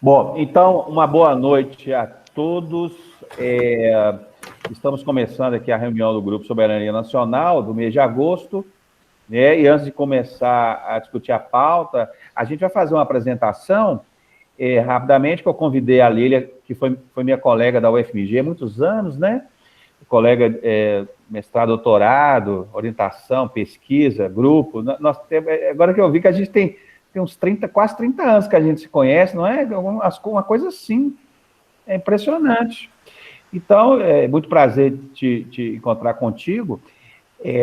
Bom, então, uma boa noite a todos. Estamos começando aqui a reunião do Grupo Soberania Nacional do mês de agosto, né? E antes de começar a discutir a pauta, a gente vai fazer uma apresentação rapidamente, que eu convidei a Lília, que foi minha colega da UFMG há muitos anos, né? Colega mestrado, doutorado, orientação, pesquisa, grupo. Nós temos, agora que eu vi que a gente tem uns 30, quase 30 anos que a gente se conhece, não é? Uma coisa assim, é impressionante. Então, é muito prazer te encontrar contigo.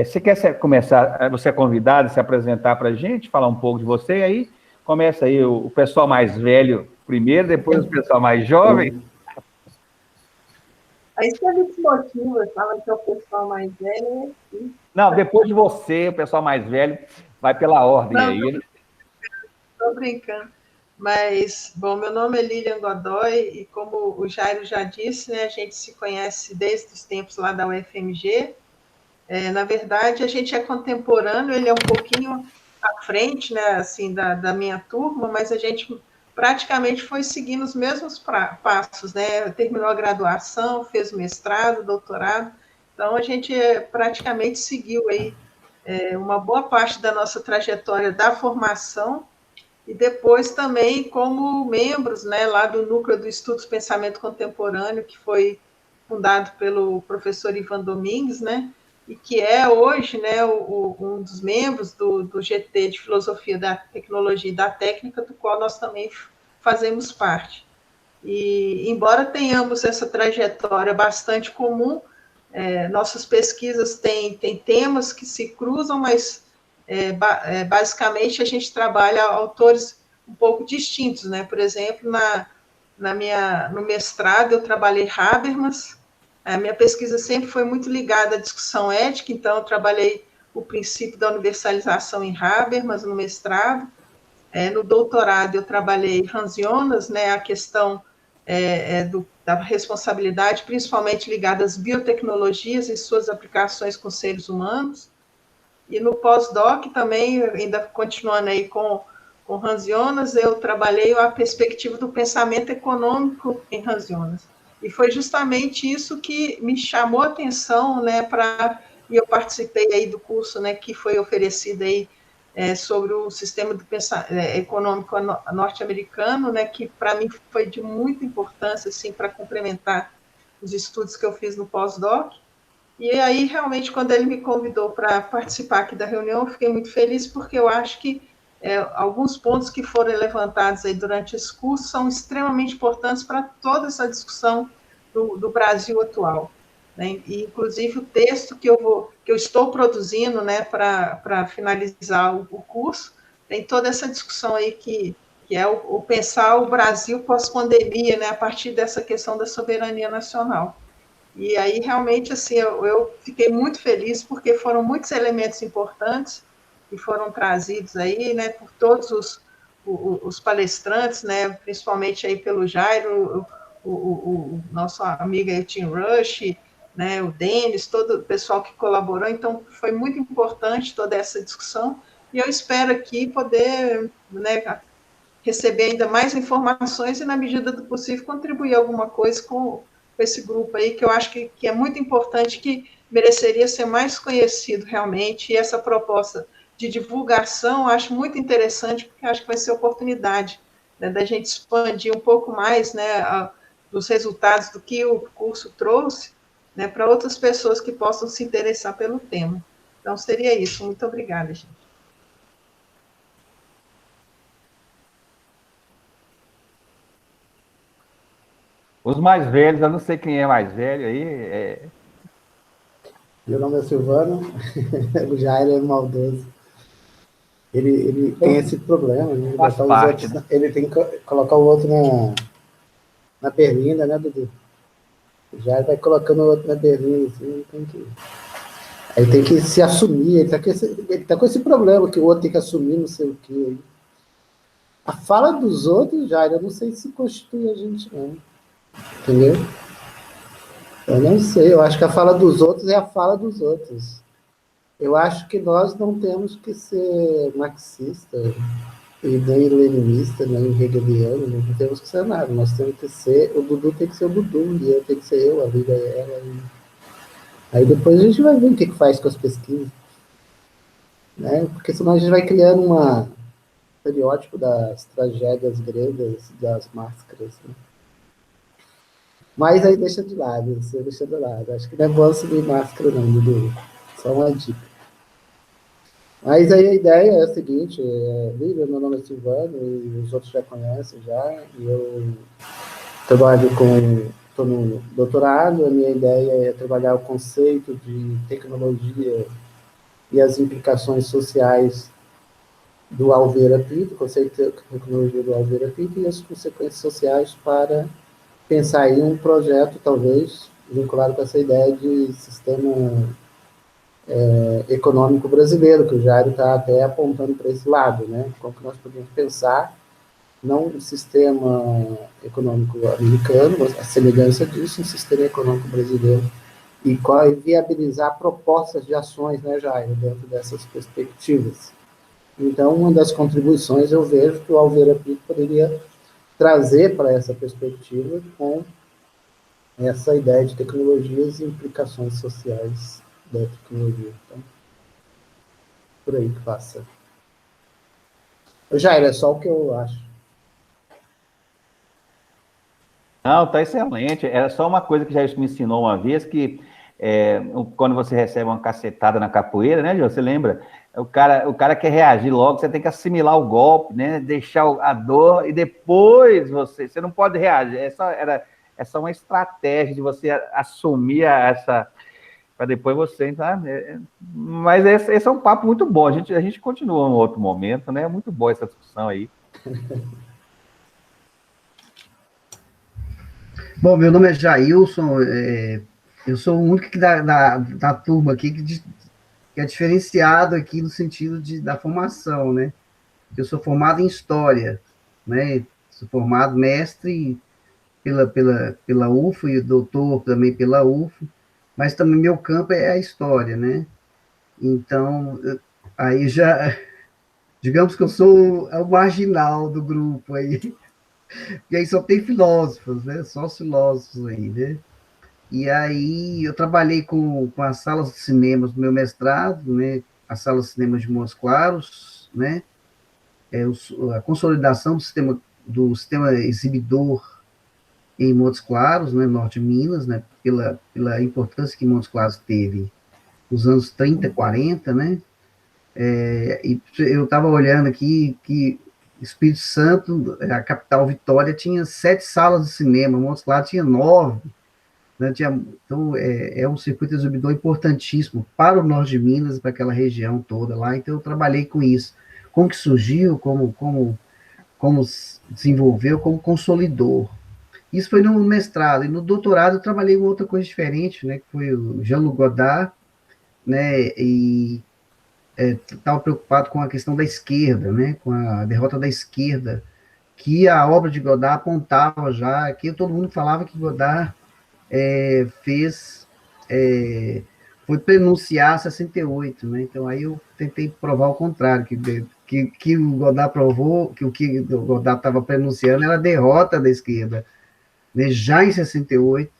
Você quer começar, você é convidado a se apresentar para a gente, falar um pouco de você, e aí começa aí o pessoal mais velho primeiro, depois o pessoal mais jovem. Aí você me motiva, fala que é o pessoal mais velho. Não, depois de você, o pessoal mais velho, vai pela ordem Não, aí. estou brincando. Mas, bom, meu nome é Lilian Godoy, e como o Jairo já disse, né, a gente se conhece desde os tempos lá da UFMG. Na verdade, a gente é contemporâneo, ele é um pouquinho à frente, né, assim, da minha turma, mas a gente praticamente foi seguindo os mesmos passos, né? Terminou a graduação, fez o mestrado, doutorado, então a gente praticamente seguiu aí uma boa parte da nossa trajetória da formação e depois também como membros, né, lá do Núcleo do Estudos Pensamento Contemporâneo, que foi fundado pelo professor Ivan Domingues, né, e que é hoje, né, um dos membros do GT de Filosofia da Tecnologia e da Técnica, do qual nós também fazemos parte. E, embora tenhamos essa trajetória bastante comum, nossas pesquisas têm no que se cruzam, mas basicamente a gente trabalha autores um pouco distintos, né? Por exemplo, no mestrado eu trabalhei Habermas, a minha pesquisa sempre foi muito ligada à discussão ética, então eu trabalhei o princípio da universalização em Habermas no mestrado. No doutorado eu trabalhei Hans Jonas, né, a questão da responsabilidade, principalmente ligada às biotecnologias e suas aplicações com seres humanos. E no pós-doc também, ainda continuando aí com Hans Jonas, eu trabalhei a perspectiva do pensamento econômico em Hans Jonas. E foi justamente isso que me chamou a atenção, né, e eu participei aí do curso, né, que foi oferecido aí sobre o sistema do econômico norte-americano, né, que para mim foi de muita importância, assim, para complementar os estudos que eu fiz no pós-doc. E aí, realmente, quando ele me convidou para participar aqui da reunião, eu fiquei muito feliz, porque eu acho que alguns pontos que foram levantados aí durante esse curso são extremamente importantes para toda essa discussão do Brasil atual, né? E, inclusive, o texto que eu estou produzindo, né, para finalizar o curso, tem toda essa discussão aí que é o pensar o Brasil pós-pandemia, né, a partir dessa questão da soberania nacional. E aí, realmente, assim, eu fiquei muito feliz, porque foram muitos elementos importantes que foram trazidos aí, né, por todos os palestrantes, né, principalmente aí pelo Jairo, o nosso amigo aí, o Tim Rush, né, o Denis, todo o pessoal que colaborou. Então, foi muito importante toda essa discussão, e eu espero aqui poder, né, receber ainda mais informações e, na medida do possível, contribuir alguma coisa com esse grupo aí, que eu acho que é muito importante, que mereceria ser mais conhecido realmente, e essa proposta de divulgação eu acho muito interessante, porque acho que vai ser oportunidade, né, da gente expandir um pouco mais, né, dos resultados do que o curso trouxe, né, para outras pessoas que possam se interessar pelo tema. Então, seria isso. Muito obrigada, gente. Os mais velhos, eu não sei quem é mais velho aí. Meu nome é Silvano, o Jair é maldoso. Ele tem esse problema, né? Faz Botar os parte, outros, né? ele tem que colocar o outro na berlinda, né, Dudu? O Jair vai colocando o outro na berlinda, assim, aí tem que se assumir, ele tá com esse problema, que o outro tem que assumir, não sei o quê. A fala dos outros, Jair, eu não sei se constitui a gente, não. Entendeu? Eu não sei, eu acho que a fala dos outros é a fala dos outros. Eu acho que nós não temos que ser marxistas, e nem leninista, nem hegeliano, não temos que ser nada, nós temos que ser, o Dudu tem que ser o Dudu, e eu tenho que ser eu, a vida é ela, e aí depois a gente vai ver o que faz com as pesquisas, né? Porque senão a gente vai criando um estereótipo das tragédias gregas, das máscaras, né? Mas aí deixa de lado, você deixa de lado. Acho que não é bom subir máscara não, Dudu. Só uma dica. Mas aí a ideia é a seguinte, Lívia, meu nome é Silvano, e os outros já conhecem já, e eu trabalho estou no doutorado, a minha ideia é trabalhar o conceito de tecnologia e as implicações sociais do Alveira Pinto, o conceito de tecnologia do Alveira Pinto e as consequências sociais para pensar em um projeto, talvez, vinculado com essa ideia de sistema econômico brasileiro, que o Jairo está até apontando para esse lado, né? Como que nós podemos pensar, não um sistema econômico americano, mas a semelhança disso, um sistema econômico brasileiro, e viabilizar propostas de ações, né, Jairo, dentro dessas perspectivas. Então, uma das contribuições eu vejo que o Alveira Pinto poderia trazer para essa perspectiva com essa ideia de tecnologias e implicações sociais da tecnologia. Então, por aí que passa. Jair, é só o que eu acho. Não, tá excelente. Era só uma coisa que já me ensinou uma vez, que quando você recebe uma cacetada na capoeira, né, Jô? Você lembra? O cara quer reagir logo, você tem que assimilar o golpe, né? Deixar a dor e depois você não pode reagir. É só uma estratégia de você assumir essa, para depois você entrar. Mas esse é um papo muito bom. A gente continua em outro momento, né? É muito boa essa discussão aí. Bom, meu nome é Jailson, eu sou o único que da turma aqui que é diferenciado aqui no sentido da formação, né? Eu sou formado em História, né? Sou formado mestre pela UFO e doutor também pela UFO, mas também meu campo é a História, né? Então, aí já, digamos que eu sou o marginal do grupo aí, e aí só tem filósofos, né? Só os filósofos aí, né? E aí eu trabalhei com as salas de cinemas do meu mestrado, né? As salas de cinema de Montes Claros, né? A consolidação do sistema exibidor em Montes Claros, né? Norte de Minas, né? Pela importância que Montes Claros teve nos anos 30, 40, né? E eu estava olhando aqui que Espírito Santo, a capital Vitória, tinha 7 salas de cinema, Montes Claros tinha 9, né? Então, é um circuito exibidor importantíssimo para o norte de Minas, para aquela região toda lá. Então, eu trabalhei com isso. Como que surgiu, como se desenvolveu, como consolidou. Isso foi no mestrado. E no doutorado, eu trabalhei com outra coisa diferente, né? Que foi o Jean-Luc Godard, né? E estava preocupado com a questão da esquerda, né? Com a derrota da esquerda, que a obra de Godard apontava já, que todo mundo falava que Godard fez, foi prenunciar 68, né? Então aí eu tentei provar o contrário, que o Godard provou, que o Godard estava prenunciando era a derrota da esquerda, né? Já em 68,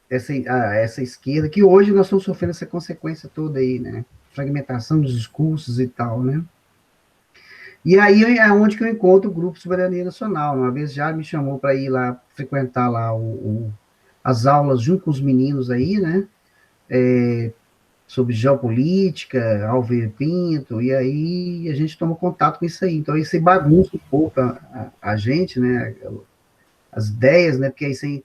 essa esquerda, que hoje nós estamos sofrendo essa consequência toda aí, né? Fragmentação dos discursos e tal, né? E aí é onde que eu encontro o Grupo Soberania Nacional. Uma vez já me chamou para ir lá, frequentar lá as aulas junto com os meninos aí, né? Sobre geopolítica, Alvear Pinto, e aí a gente toma contato com isso aí. Então, isso aí bagunça um pouco a gente, né? As ideias, né? Porque isso aí,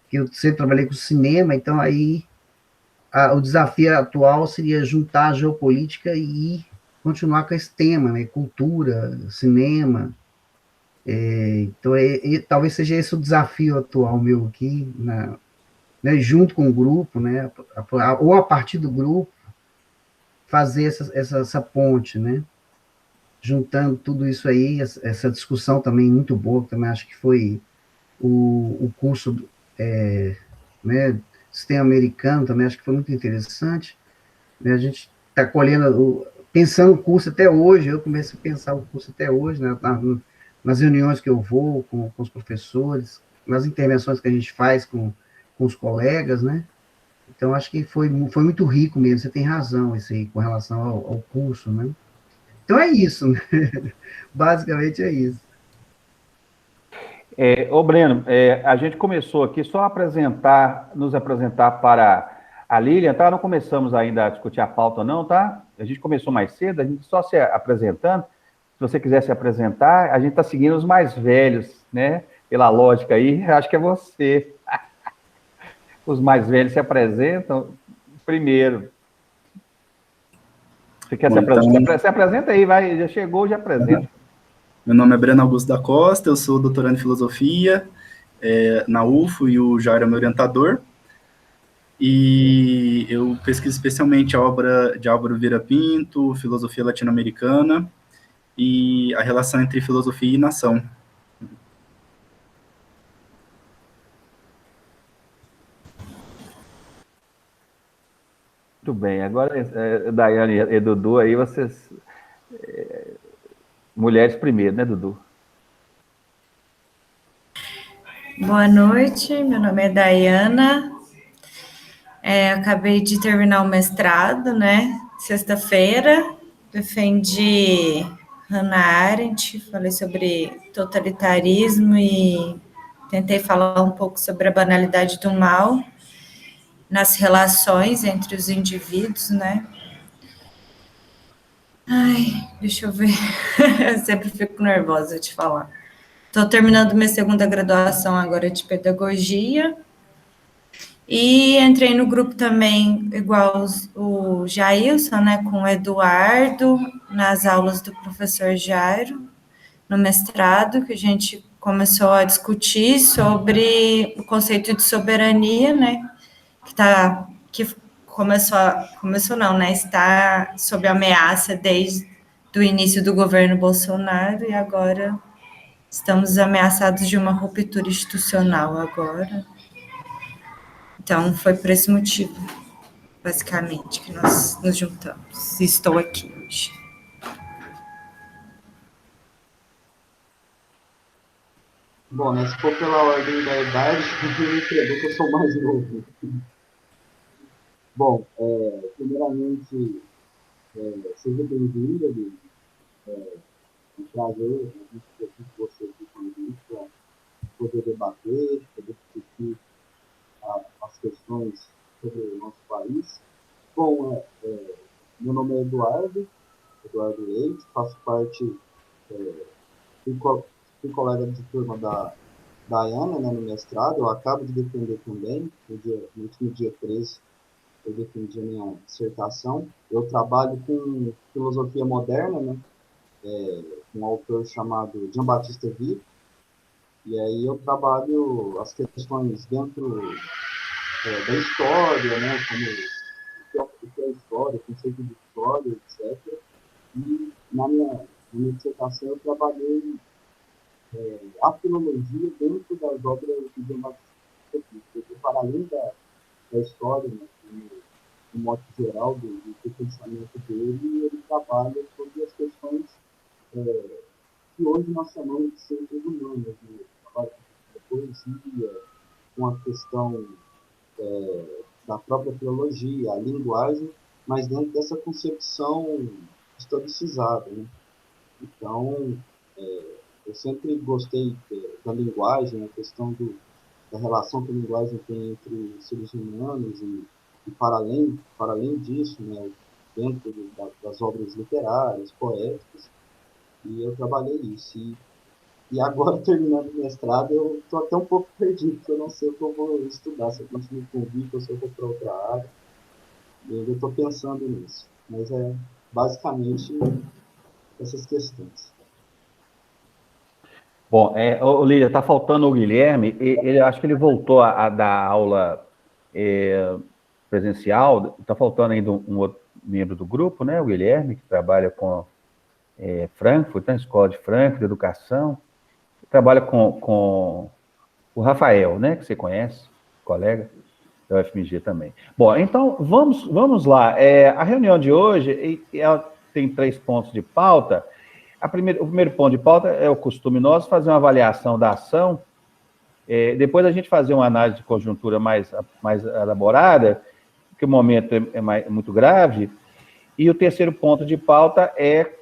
que eu sempre trabalhei com cinema, então aí o desafio atual seria juntar a geopolítica e continuar com esse tema, né? Cultura, cinema. Então, talvez seja esse o desafio atual meu aqui, né, junto com o grupo, né? Ou a partir do grupo, fazer essa ponte, né? Juntando tudo isso aí, essa discussão também muito boa, também acho que foi o curso, né, sistema americano, também acho que foi muito interessante, né? A gente está colhendo pensando o curso até hoje, eu comecei a pensar o curso até hoje, né, nas reuniões que eu vou com os professores, nas intervenções que a gente faz com os colegas, né? Então, acho que foi muito rico mesmo, você tem razão isso aí, com relação ao curso, né? Então, é isso, né? Basicamente é isso. Ô Breno, a gente começou aqui só nos apresentar para a Lilian, tá? Não começamos ainda a discutir a pauta, não, tá? A gente começou mais cedo, a gente só se apresentando. Se você quiser se apresentar, a gente está seguindo os mais velhos, né? Pela lógica aí, acho que é você. Os mais velhos se apresentam primeiro. Você quer se apresentar? Então, Se apresenta aí, vai, já chegou, já apresenta. meu nome é Breno Augusto da Costa, eu sou doutorando em filosofia na UFO e o Jair é meu orientador. E eu pesquiso especialmente a obra de Álvaro Vieira Pinto, filosofia latino-americana e a relação entre filosofia e nação. Muito bem, agora, Daiane e Dudu, aí vocês... mulheres primeiro, né, Dudu? Boa noite, meu nome é Daiana, acabei de terminar o mestrado, né, sexta-feira, defendi Hannah Arendt, falei sobre totalitarismo e tentei falar um pouco sobre a banalidade do mal nas relações entre os indivíduos, né. Ai, deixa eu ver, eu sempre fico nervosa de falar. Estou terminando minha segunda graduação agora de pedagogia e entrei no grupo também, igual o Jailson, né, com o Eduardo, nas aulas do professor Jairo, no mestrado, que a gente começou a discutir sobre o conceito de soberania, né, que começou não, né, está sob ameaça desde o início do governo Bolsonaro e agora estamos ameaçados de uma ruptura institucional agora. Então, foi por esse motivo, basicamente, que nós nos juntamos. E estou aqui hoje. Bom, né, se for pela ordem da idade, eu me entregou que eu sou mais novo. Bom, primeiramente, seja bem-vinda, um prazer ter você aqui comigo para poder debater, poder discutir as questões sobre o nosso país. Bom, meu nome é Eduardo Leite, faço parte, fui colega de turma da Daiana, né, no mestrado, eu acabo de defender também, no último dia 13, eu defendi a minha dissertação. Eu trabalho com filosofia moderna, né, com um autor chamado Jean-Baptiste Vico, e aí eu trabalho as questões dentro da história, né, como o que é história, o conceito de história, etc. E na minha dissertação eu trabalhei a filologia dentro das obras de Jean-Baptiste Vico, porque para além da história, né, no modo geral do pensamento dele, ele trabalha sobre as questões que hoje nós chamamos de ciências humanas, né? Trabalha com a poesia, com a questão da própria filologia, a linguagem, mas dentro dessa concepção historicizada, né? Então, eu sempre gostei da linguagem, a questão da relação que a linguagem tem entre os seres humanos e para além disso, né, dentro das obras literárias, poéticas, e eu trabalhei isso. E agora, terminando o mestrado, eu estou até um pouco perdido, porque eu não sei o que eu vou estudar, se eu continuo com o Vico ou se eu vou para outra área. E eu estou pensando nisso. Mas é basicamente essas questões. Bom, Lídia, está faltando o Guilherme, acho que ele voltou a dar aula presencial, está faltando ainda um outro membro do grupo, né, o Guilherme, que trabalha com Frankfurt, na Escola de Frankfurt, de Educação, trabalha com o Rafael, né, que você conhece, colega da UFMG também. Bom, então, vamos lá. A reunião de hoje tem 3 pontos de pauta. O primeiro ponto de pauta é o costume nosso fazer uma avaliação da ação, depois a gente fazer uma análise de conjuntura mais elaborada, porque o momento é muito grave, e o terceiro ponto de pauta é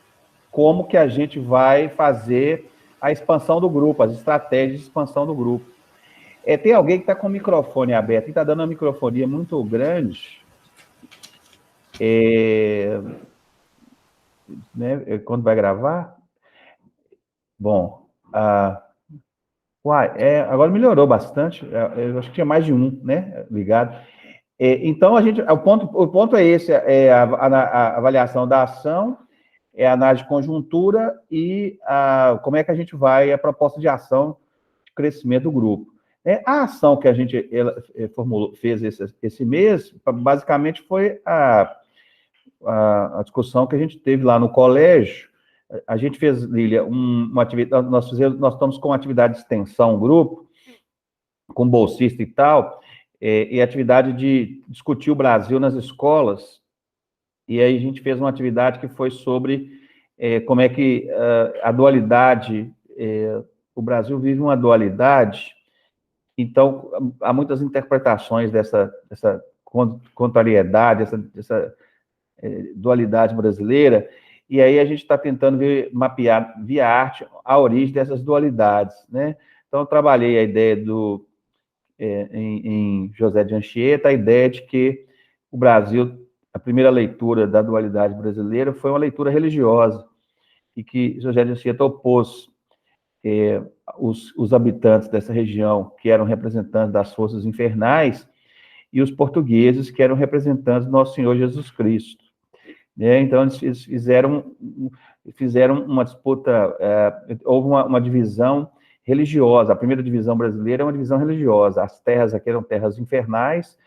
como que a gente vai fazer a expansão do grupo, as estratégias de expansão do grupo. Tem alguém que está com o microfone aberto, que está dando uma microfonia muito grande, né, quando vai gravar. Bom, agora melhorou bastante, eu acho que tinha mais de um, né, ligado. Então, o ponto é esse, a avaliação da ação, a análise de conjuntura e como é que a gente vai, a proposta de ação de crescimento do grupo. A ação que a gente fez esse mês, basicamente foi a discussão que a gente teve lá no colégio. A gente fez, Lília, uma atividade, nós estamos com uma atividade de extensão, grupo, com bolsista e tal, e atividade de discutir o Brasil nas escolas, e aí a gente fez uma atividade que foi sobre como é que a dualidade, o Brasil vive uma dualidade, então há muitas interpretações dessa contrariedade, dessa dualidade brasileira, e aí a gente está tentando mapear via arte a origem dessas dualidades, né? Então eu trabalhei a ideia em José de Anchieta, a ideia de que o Brasil, a primeira leitura da dualidade brasileira foi uma leitura religiosa, e que José de Anchieta opôs os habitantes dessa região, que eram representantes das forças infernais, e os portugueses, que eram representantes do nosso Senhor Jesus Cristo. Então, eles fizeram uma disputa, houve uma divisão religiosa. A primeira divisão brasileira é uma divisão religiosa. As terras aqui eram terras infernais,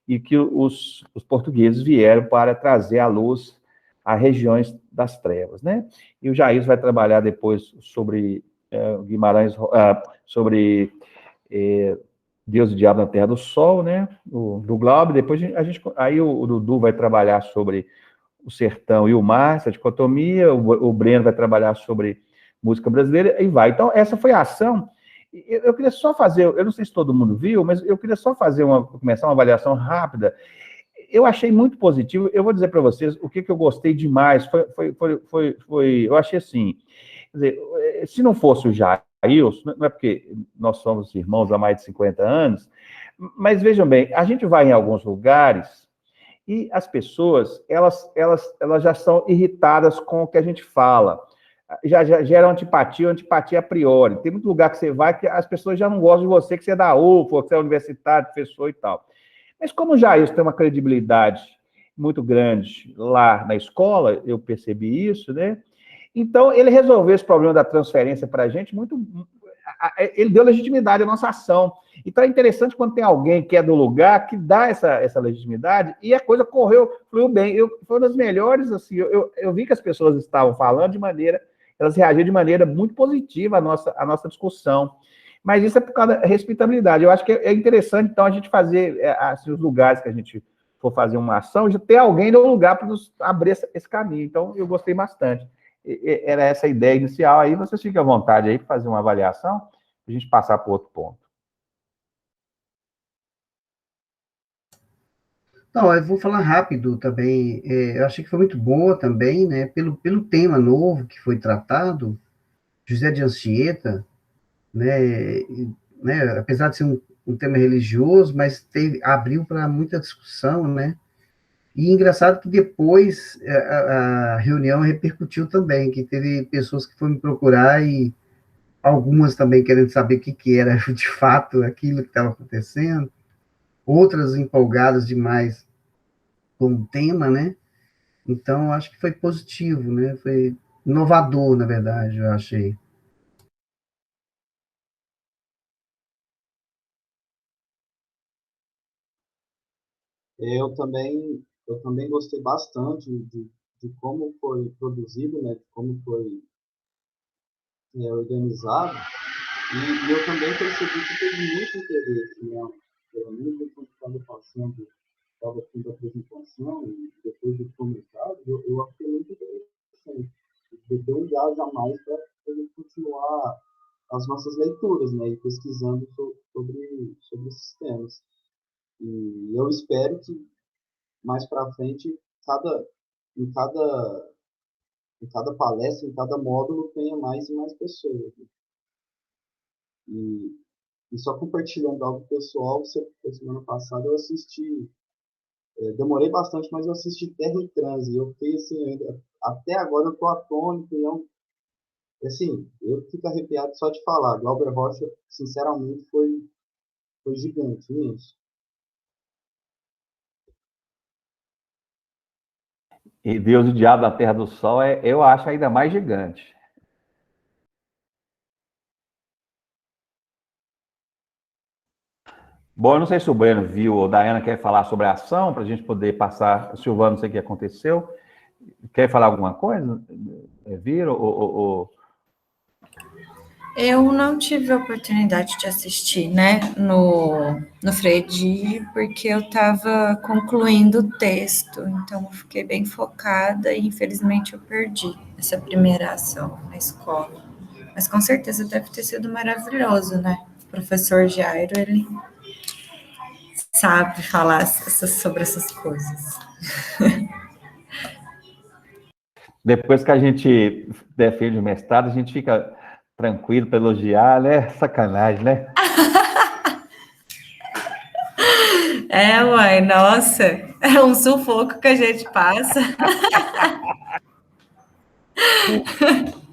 e que os portugueses vieram para trazer à luz as regiões das trevas, né? E o Jair vai trabalhar depois sobre Guimarães, sobre Deus e Diabo na Terra do Sol, né? Do Glauber. Depois aí o Dudu vai trabalhar sobre o sertão e o mar, essa dicotomia. O Breno vai trabalhar sobre música brasileira, e vai. Então, essa foi a ação. Eu queria só fazer, eu não sei se todo mundo viu, mas eu queria só começar uma avaliação rápida. Eu achei muito positivo. Eu vou dizer para vocês o que eu gostei demais. Eu achei assim, quer dizer, se não fosse o Jailson, não é porque nós somos irmãos há mais de 50 anos, mas vejam bem, a gente vai em alguns lugares e as pessoas, elas já são irritadas com o que a gente fala. Já gera antipatia a priori. Tem muito lugar que você vai que as pessoas já não gostam de você, que você é da UFO, que você é universitário, professor e tal. Mas como o Jair tem uma credibilidade muito grande lá na escola, eu percebi isso, né? Então, ele resolveu esse problema da transferência para a gente ele deu legitimidade à nossa ação. Então, é interessante quando tem alguém que é do lugar, que dá essa legitimidade, e a coisa fluiu bem. Foi uma das melhores, assim, eu vi que as pessoas estavam falando elas reagiram de maneira muito positiva à nossa discussão. Mas isso é por causa da respeitabilidade. Eu acho que é interessante, então, a gente fazer, assim, os lugares que a gente for fazer uma ação, já ter alguém no lugar para nos abrir esse caminho. Então, eu gostei bastante. Era essa a ideia inicial. Aí vocês fiquem à vontade aí para fazer uma avaliação, para a gente passar para outro ponto. Não, eu vou falar rápido também. Eu achei que foi muito boa também, né? Pelo tema novo que foi tratado, José de Anchieta, né? Apesar de ser um tema religioso, mas abriu para muita discussão, né? E engraçado que depois a reunião repercutiu também, que teve pessoas que foram me procurar e algumas também querendo saber o que era de fato aquilo que estava acontecendo, outras empolgadas demais com o tema, né? Então, acho que foi positivo, né? Foi inovador, na verdade, eu achei. Eu também gostei bastante de como foi produzido, né, de como foi organizado, e eu também percebi que teve muito interesse, né, pelo menos enquanto estava tendo a apresentação, e depois do comentário, eu achei muito interessante. frente. Beber um gás a mais para a gente continuar as nossas leituras, né, e pesquisando sobre esses temas. E eu espero que mais para frente, em cada, em cada palestra, em cada módulo, tenha mais e mais pessoas. Né? E só compartilhando algo pessoal, semana passada eu assisti, demorei bastante, mas eu assisti Terra em Transe. Eu fiquei assim, até agora eu estou atônito, e assim, eu fico arrepiado só de falar. Glauber Rocha, sinceramente, foi gigante, imenso. E Deus e o Diabo da Terra do Sol, eu acho ainda mais gigante. Bom, eu não sei se o Breno viu, ou a Diana quer falar sobre a ação, para a gente poder passar. Silvano, não sei o que aconteceu. Quer falar alguma coisa? Viram? Eu não tive a oportunidade de assistir, né, no Fredi, porque eu estava concluindo o texto, então eu fiquei bem focada e infelizmente eu perdi essa primeira ação na escola. Mas com certeza deve ter sido maravilhoso, né? O professor Jairo, ele sabe falar sobre essas coisas. Depois que a gente defende o mestrado, a gente fica tranquilo para elogiar, né? Sacanagem, né? Mãe, nossa, é um sufoco que a gente passa.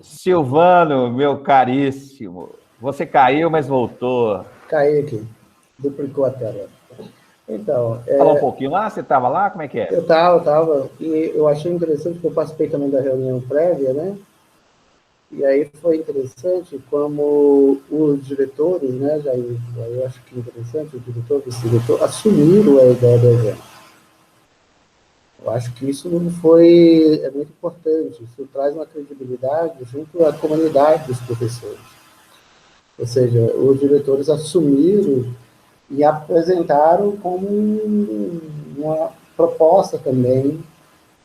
Silvano, meu caríssimo, você caiu, mas voltou. Caí aqui, duplicou a tela. Então, Falou um pouquinho lá, você estava lá, como é que é? eu estava, e eu achei interessante que eu participei também da reunião prévia, né? E aí foi interessante como os diretores, né, Jair, eu acho que é interessante, o diretor, o vice-diretor, assumiram a ideia do evento. Eu acho que isso é muito importante, isso traz uma credibilidade junto à comunidade dos professores. Ou seja, os diretores assumiram e apresentaram como uma proposta também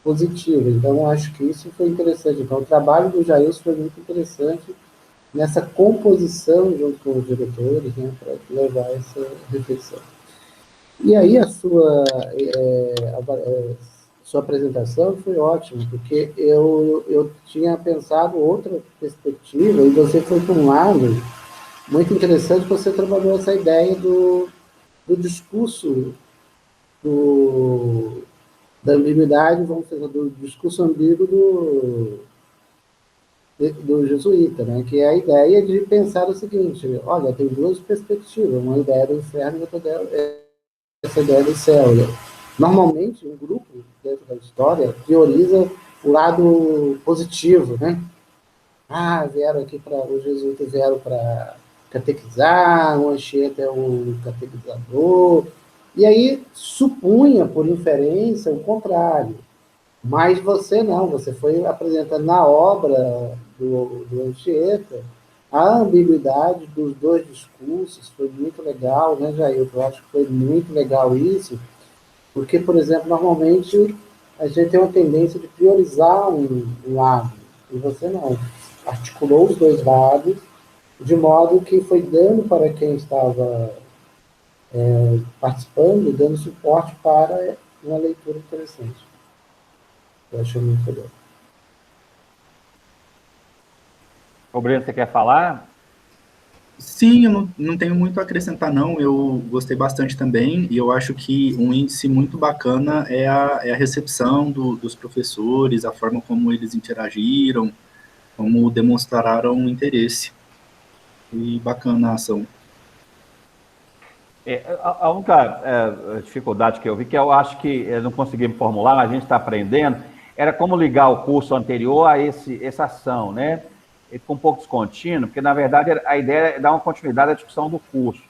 positiva. Então, acho que isso foi interessante. Então, o trabalho do Jair foi muito interessante nessa composição junto com os diretores, né, para levar essa reflexão. E aí sua apresentação foi ótima, porque eu tinha pensado outra perspectiva, e você foi para um lado muito interessante, você trabalhou essa ideia do discurso da ambiguidade, vamos dizer, do discurso ambíguo do jesuíta, né? Que é a ideia de pensar o seguinte: olha, tem duas perspectivas, uma ideia do inferno e outra essa ideia do céu. Normalmente, um grupo dentro da história prioriza o lado positivo, né? Vieram aqui os jesuítas vieram para catequizar, o Anchieta é um catequizador, e aí supunha, por inferência, o contrário. Mas você não, você foi apresentando na obra do Anchieta a ambiguidade dos dois discursos, foi muito legal, né, Jair? Eu acho que foi muito legal isso, porque, por exemplo, normalmente a gente tem uma tendência de priorizar um lado, e você não. Articulou os dois lados, de modo que foi dando para quem estava participando, dando suporte para uma leitura interessante. Eu achei muito legal. O Breno, você quer falar? Sim, eu não tenho muito a acrescentar, não. Eu gostei bastante também, e eu acho que um índice muito bacana é a recepção dos professores, a forma como eles interagiram, como demonstraram interesse. E bacana a ação. A única dificuldade que eu vi, que eu acho que eu não consegui me formular, mas a gente está aprendendo, era como ligar o curso anterior a essa ação, né? Ele ficou um pouco descontínuo, porque, na verdade, a ideia é dar uma continuidade à discussão do curso.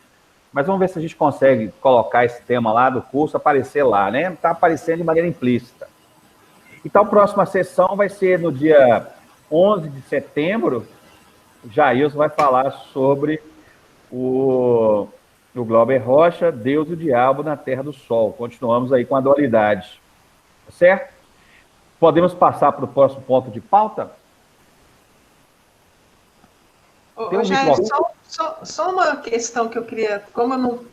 Mas vamos ver se a gente consegue colocar esse tema lá do curso, aparecer lá, né? Está aparecendo de maneira implícita. Então, a próxima sessão vai ser no dia 11 de setembro. O Jailson vai falar sobre o Glauber Rocha, Deus e o Diabo na Terra do Sol. Continuamos aí com a dualidade. Certo? Podemos passar para o próximo ponto de pauta? Jair, só uma questão que eu queria, como eu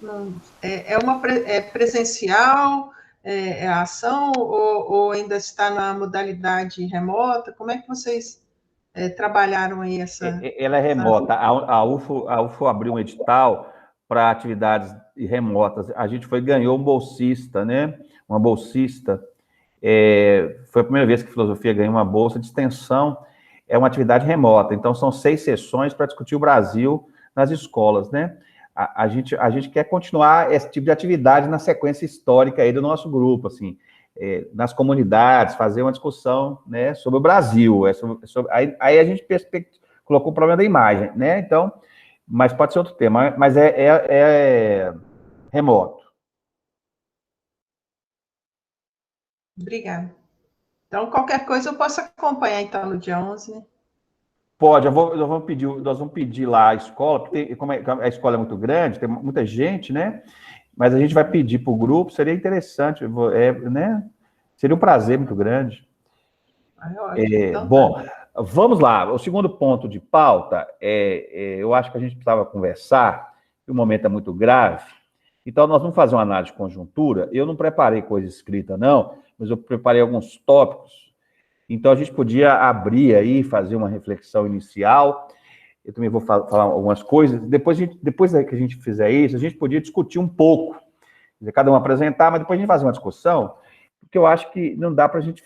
é presencial, é a ação, ou ainda está na modalidade remota? Como é que vocês trabalharam aí essa... Ela é remota. A UFO abriu um edital para atividades remotas. A gente ganhou um bolsista, né? Uma bolsista. Foi a primeira vez que a filosofia ganhou uma bolsa de extensão. É uma atividade remota. Então, são 6 sessões para discutir o Brasil nas escolas, né? A gente quer continuar esse tipo de atividade na sequência histórica aí do nosso grupo, assim, nas comunidades, fazer uma discussão, né, sobre o Brasil. Aí a gente colocou o problema da imagem, né? Então, mas pode ser outro tema, mas é remoto. Obrigada. Então, qualquer coisa eu posso acompanhar, então, no dia 11, né? Pode, nós vamos pedir lá a escola, porque como a escola é muito grande, tem muita gente, né? Mas a gente vai pedir para o grupo, seria interessante, né? Seria um prazer muito grande. Então, bom, vamos lá. O segundo ponto de pauta, eu acho que a gente precisava conversar, que o momento é muito grave, então nós vamos fazer uma análise de conjuntura. Eu não preparei coisa escrita, não, mas eu preparei alguns tópicos. Então, a gente podia abrir aí, fazer uma reflexão inicial. Eu também vou falar algumas coisas. Depois que a gente fizer isso, a gente podia discutir um pouco. Quer dizer, cada um apresentar, mas depois a gente fazer uma discussão, porque eu acho que não dá para a gente...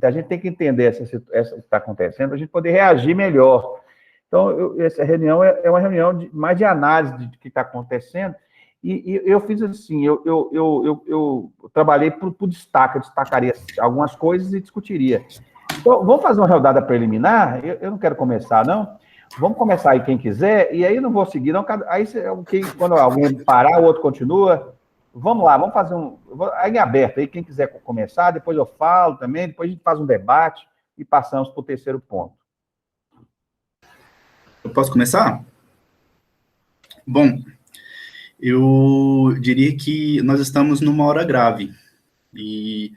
A gente tem que entender essa que está acontecendo para a gente poder reagir melhor. Então, essa reunião é uma reunião mais de análise do que está acontecendo. E eu fiz assim, eu trabalhei por destaque, eu destacaria algumas coisas e discutiria. Então, vamos fazer uma rodada preliminar? Eu não quero começar, não. Vamos começar aí quem quiser, e aí eu não vou seguir, não. Aí, quando alguém parar, o outro continua. Vamos lá, vamos fazer aí em aberto, aí quem quiser começar, depois eu falo também, depois a gente faz um debate e passamos para o terceiro ponto. Eu posso começar? Bom, eu diria que nós estamos numa hora grave, e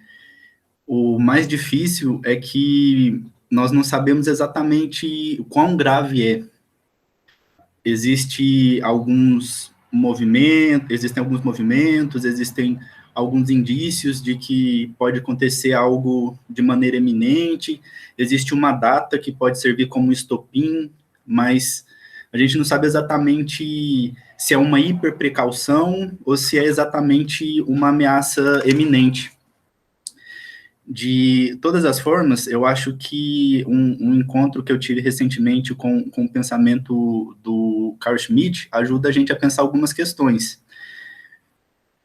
o mais difícil é que nós não sabemos exatamente o quão grave é. Existem alguns movimentos, existem alguns indícios de que pode acontecer algo de maneira eminente, existe uma data que pode servir como estopim, mas a gente não sabe exatamente se é uma hiperprecaução ou se é exatamente uma ameaça eminente. De todas as formas, eu acho que um encontro que eu tive recentemente com o pensamento do Carl Schmitt ajuda a gente a pensar algumas questões.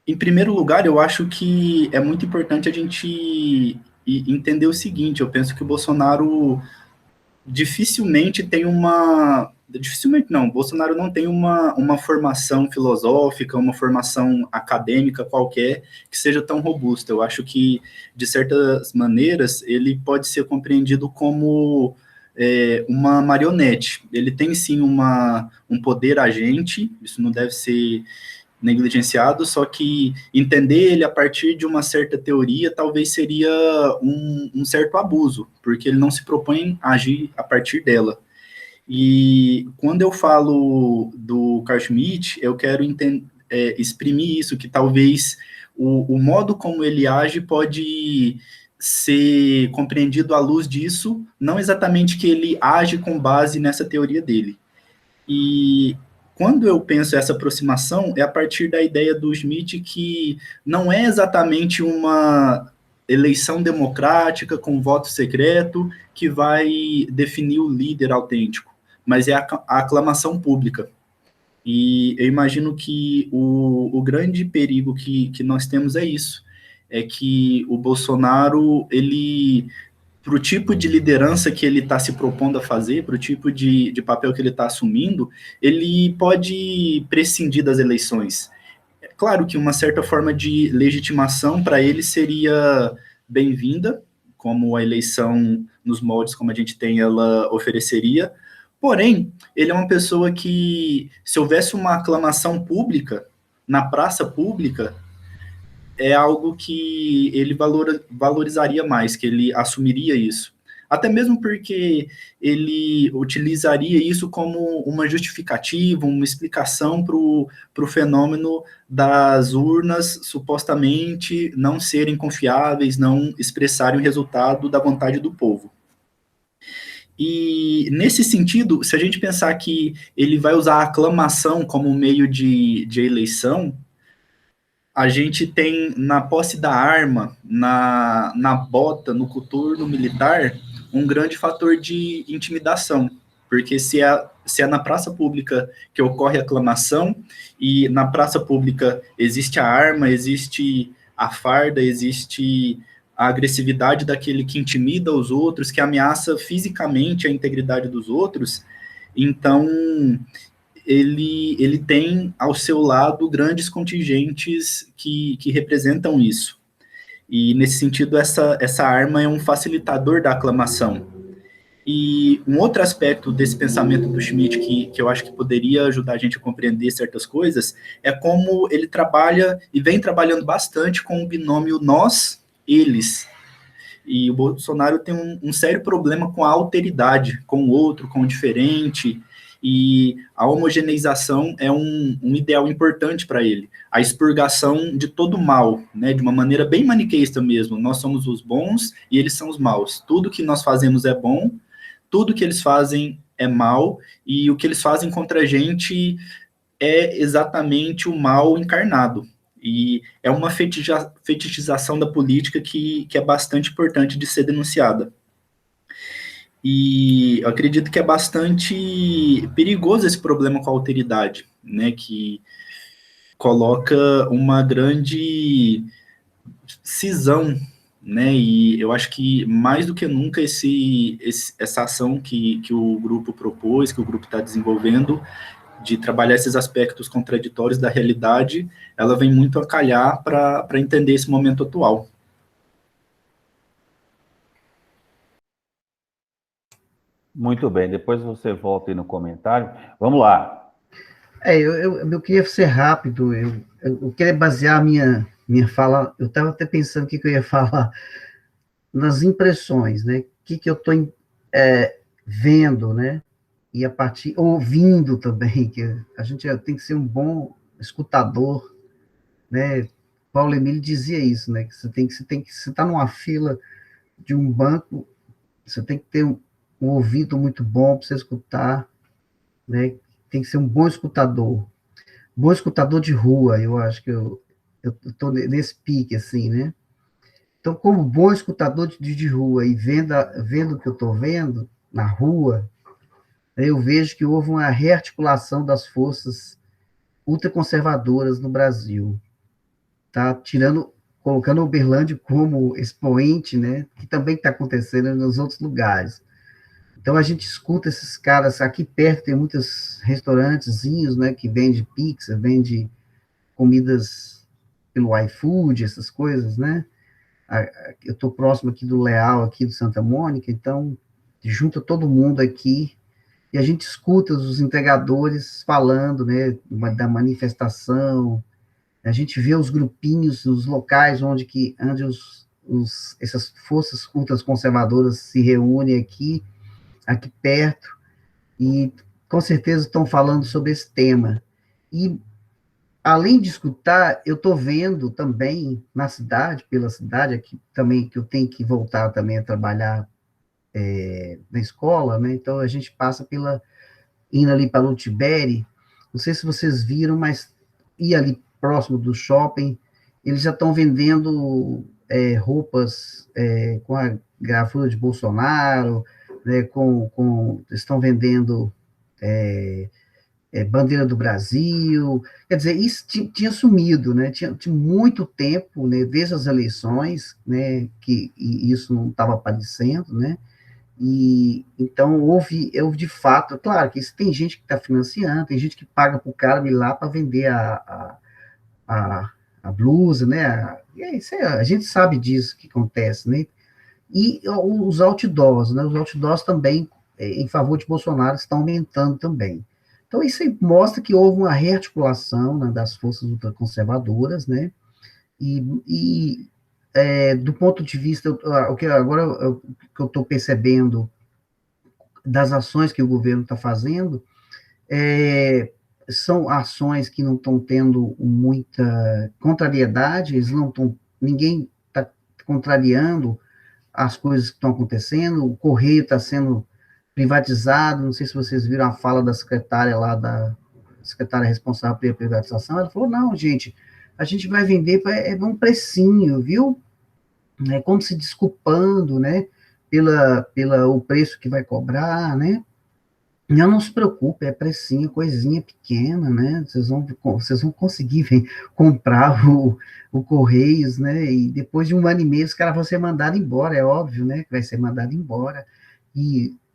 Em primeiro lugar, eu acho que é muito importante a gente entender o seguinte: eu penso que o Bolsonaro Bolsonaro não tem uma formação filosófica, uma formação acadêmica qualquer que seja tão robusta. Eu acho que, de certas maneiras, ele pode ser compreendido como uma marionete. Ele tem, sim, um poder agente, isso não deve ser negligenciado, só que entender ele a partir de uma certa teoria talvez seria um certo abuso, porque ele não se propõe a agir a partir dela. E quando eu falo do Carl Schmitt, eu quero exprimir isso, que talvez o modo como ele age pode ser compreendido à luz disso, não exatamente que ele age com base nessa teoria dele. E quando eu penso essa aproximação, é a partir da ideia do Schmitt que não é exatamente uma eleição democrática com voto secreto que vai definir o líder autêntico, mas é a aclamação pública. E eu imagino que o grande perigo que nós temos é isso, é que o Bolsonaro, para o tipo de liderança que ele está se propondo a fazer, para o tipo de papel que ele está assumindo, ele pode prescindir das eleições. É claro que uma certa forma de legitimação para ele seria bem-vinda, como a eleição nos moldes como a gente tem, ela ofereceria. Porém, ele é uma pessoa que, se houvesse uma aclamação pública, na praça pública, é algo que ele valorizaria mais, que ele assumiria isso. Até mesmo porque ele utilizaria isso como uma justificativa, uma explicação para o fenômeno das urnas supostamente não serem confiáveis, não expressarem o resultado da vontade do povo. E, nesse sentido, se a gente pensar que ele vai usar a aclamação como meio de eleição, a gente tem na posse da arma, na bota, no coturno militar, um grande fator de intimidação, porque se é na praça pública que ocorre a aclamação, e na praça pública existe a arma, existe a farda, existe a agressividade daquele que intimida os outros, que ameaça fisicamente a integridade dos outros, então ele tem ao seu lado grandes contingentes que representam isso. E, nesse sentido, essa arma é um facilitador da aclamação. E um outro aspecto desse pensamento do Schmitt que eu acho que poderia ajudar a gente a compreender certas coisas é como ele trabalha e vem trabalhando bastante com o binômio nós-eles. E o Bolsonaro tem um sério problema com a alteridade, com o outro, com o diferente, e a homogeneização é um ideal importante para ele. A expurgação de todo o mal, né, de uma maneira bem maniqueísta mesmo. Nós somos os bons e eles são os maus. Tudo que nós fazemos é bom, tudo que eles fazem é mal, e o que eles fazem contra a gente é exatamente o mal encarnado. E é uma fetichização da política que é bastante importante de ser denunciada. E eu acredito que é bastante perigoso esse problema com a alteridade, né, que coloca uma grande cisão, né, e eu acho que mais do que nunca essa ação que o grupo propôs, que o grupo está desenvolvendo, de trabalhar esses aspectos contraditórios da realidade, ela vem muito a calhar para entender esse momento atual. Muito bem, depois você volta aí no comentário. Vamos lá. Eu queria ser rápido, eu queria basear a minha fala, eu estava até pensando o que eu ia falar, nas impressões, né? O que eu estou vendo, né? E a partir, ouvindo também, que a gente tem que ser um bom escutador, né? Paulo Emílio dizia isso, né? Que você está numa fila de um banco, você tem que ter um ouvido muito bom para você escutar, né? Tem que ser um bom escutador de rua, eu acho que eu estou nesse pique, assim, né? Então, como bom escutador de rua e vendo o que eu estou vendo na rua, eu vejo que houve uma rearticulação das forças ultraconservadoras no Brasil, tá? Colocando Uberlândia como expoente, né? Que também está acontecendo nos outros lugares. Então, a gente escuta esses caras, aqui perto tem muitos restaurantezinhos, né, que vende pizza, vende comidas pelo iFood, essas coisas, né? Eu estou próximo aqui do Leal, aqui do Santa Mônica, então, junta todo mundo aqui, e a gente escuta os entregadores falando, né, da manifestação, a gente vê os grupinhos, os locais onde essas forças ultraconservadoras se reúnem aqui perto, e com certeza estão falando sobre esse tema. E, além de escutar, eu estou vendo também pela cidade, aqui também, que eu tenho que voltar também a trabalhar na escola, né? Então a gente passa indo ali para o Tibere, não sei se vocês viram, mas ali próximo do shopping, eles já estão vendendo roupas com a gravura de Bolsonaro, né, estão vendendo bandeira do Brasil, quer dizer, isso tinha sumido, né, tinha muito tempo, né, desde as eleições, né, e isso não estava aparecendo, né, e então houve de fato, claro que isso tem gente que está financiando, tem gente que paga para o cara ir lá para vender a blusa, né, a gente sabe disso que acontece, né, e os outdoors, né? Os outdoors também, em favor de Bolsonaro, estão aumentando também. Então, isso aí mostra que houve uma rearticulação, né, das forças ultraconservadoras, né? Do ponto de vista, o que eu estou percebendo das ações que o governo está fazendo, são ações que não estão tendo muita contrariedade, ninguém está contrariando as coisas que estão acontecendo, o Correio está sendo privatizado, não sei se vocês viram a fala da secretária lá, da secretária responsável pela privatização, ela falou, não, gente, a gente vai vender por um precinho, viu? Como se desculpando, né, o preço que vai cobrar, né? Não se preocupe, é precinho, coisinha pequena, né? Vocês vão conseguir comprar o Correios, né? E depois de 1 ano e meio, os caras vão ser mandados embora, é óbvio, né? Que vai ser mandado embora.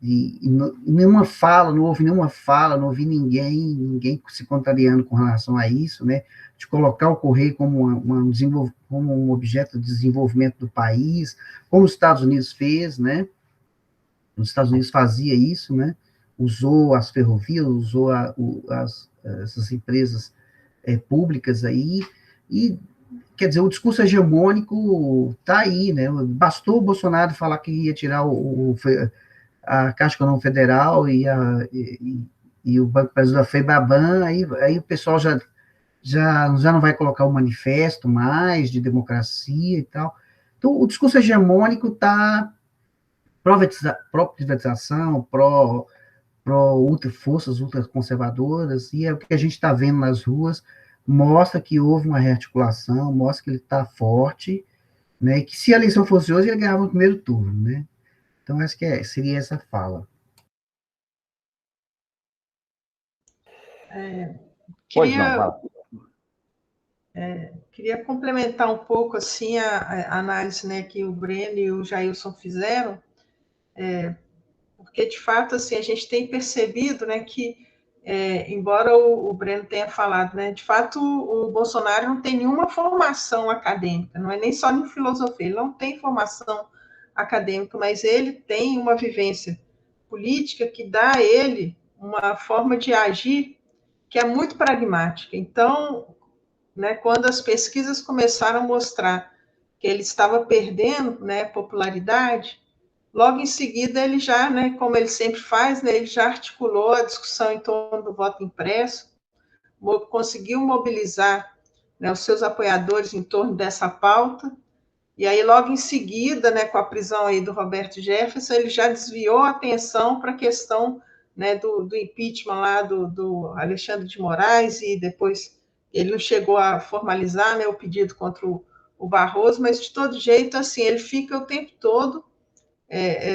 Nenhuma fala, não houve nenhuma fala, não ouvi ninguém se contrariando com relação a isso, né? De colocar o Correio como um objeto de desenvolvimento do país, como os Estados Unidos fez, né? Os Estados Unidos fazia isso, né? Usou as ferrovias, usou essas empresas públicas aí, e, quer dizer, o discurso hegemônico está aí, né? Bastou o Bolsonaro falar que ia tirar a Caixa Econômica Federal e o Banco Brasil da FEBABAN, aí o pessoal já não vai colocar o manifesto mais de democracia e tal. Então, o discurso hegemônico está pró-privatização, forças ultraconservadoras, e é o que a gente está vendo nas ruas, mostra que houve uma rearticulação, mostra que ele está forte, né, e que se a eleição fosse hoje, ele ganhava no primeiro turno, né? Então, acho que seria essa fala. Queria complementar um pouco assim a análise, né, que o Breno e o Jailson fizeram, porque de fato assim a gente tem percebido, né, que embora o Breno tenha falado, né, de fato o Bolsonaro não tem nenhuma formação acadêmica, não é nem só em filosofia, ele não tem formação acadêmica, mas ele tem uma vivência política que dá a ele uma forma de agir que é muito pragmática. Então, né, quando as pesquisas começaram a mostrar que ele estava perdendo, né, popularidade, logo em seguida ele já, né, como ele sempre faz, né, ele já articulou a discussão em torno do voto impresso, conseguiu mobilizar, né, os seus apoiadores em torno dessa pauta, e aí logo em seguida, né, com a prisão aí do Roberto Jefferson, ele já desviou a atenção para a questão, né, do impeachment lá do Alexandre de Moraes, e depois ele não chegou a formalizar, né, o pedido contra o Barroso, mas de todo jeito, assim, ele fica o tempo todo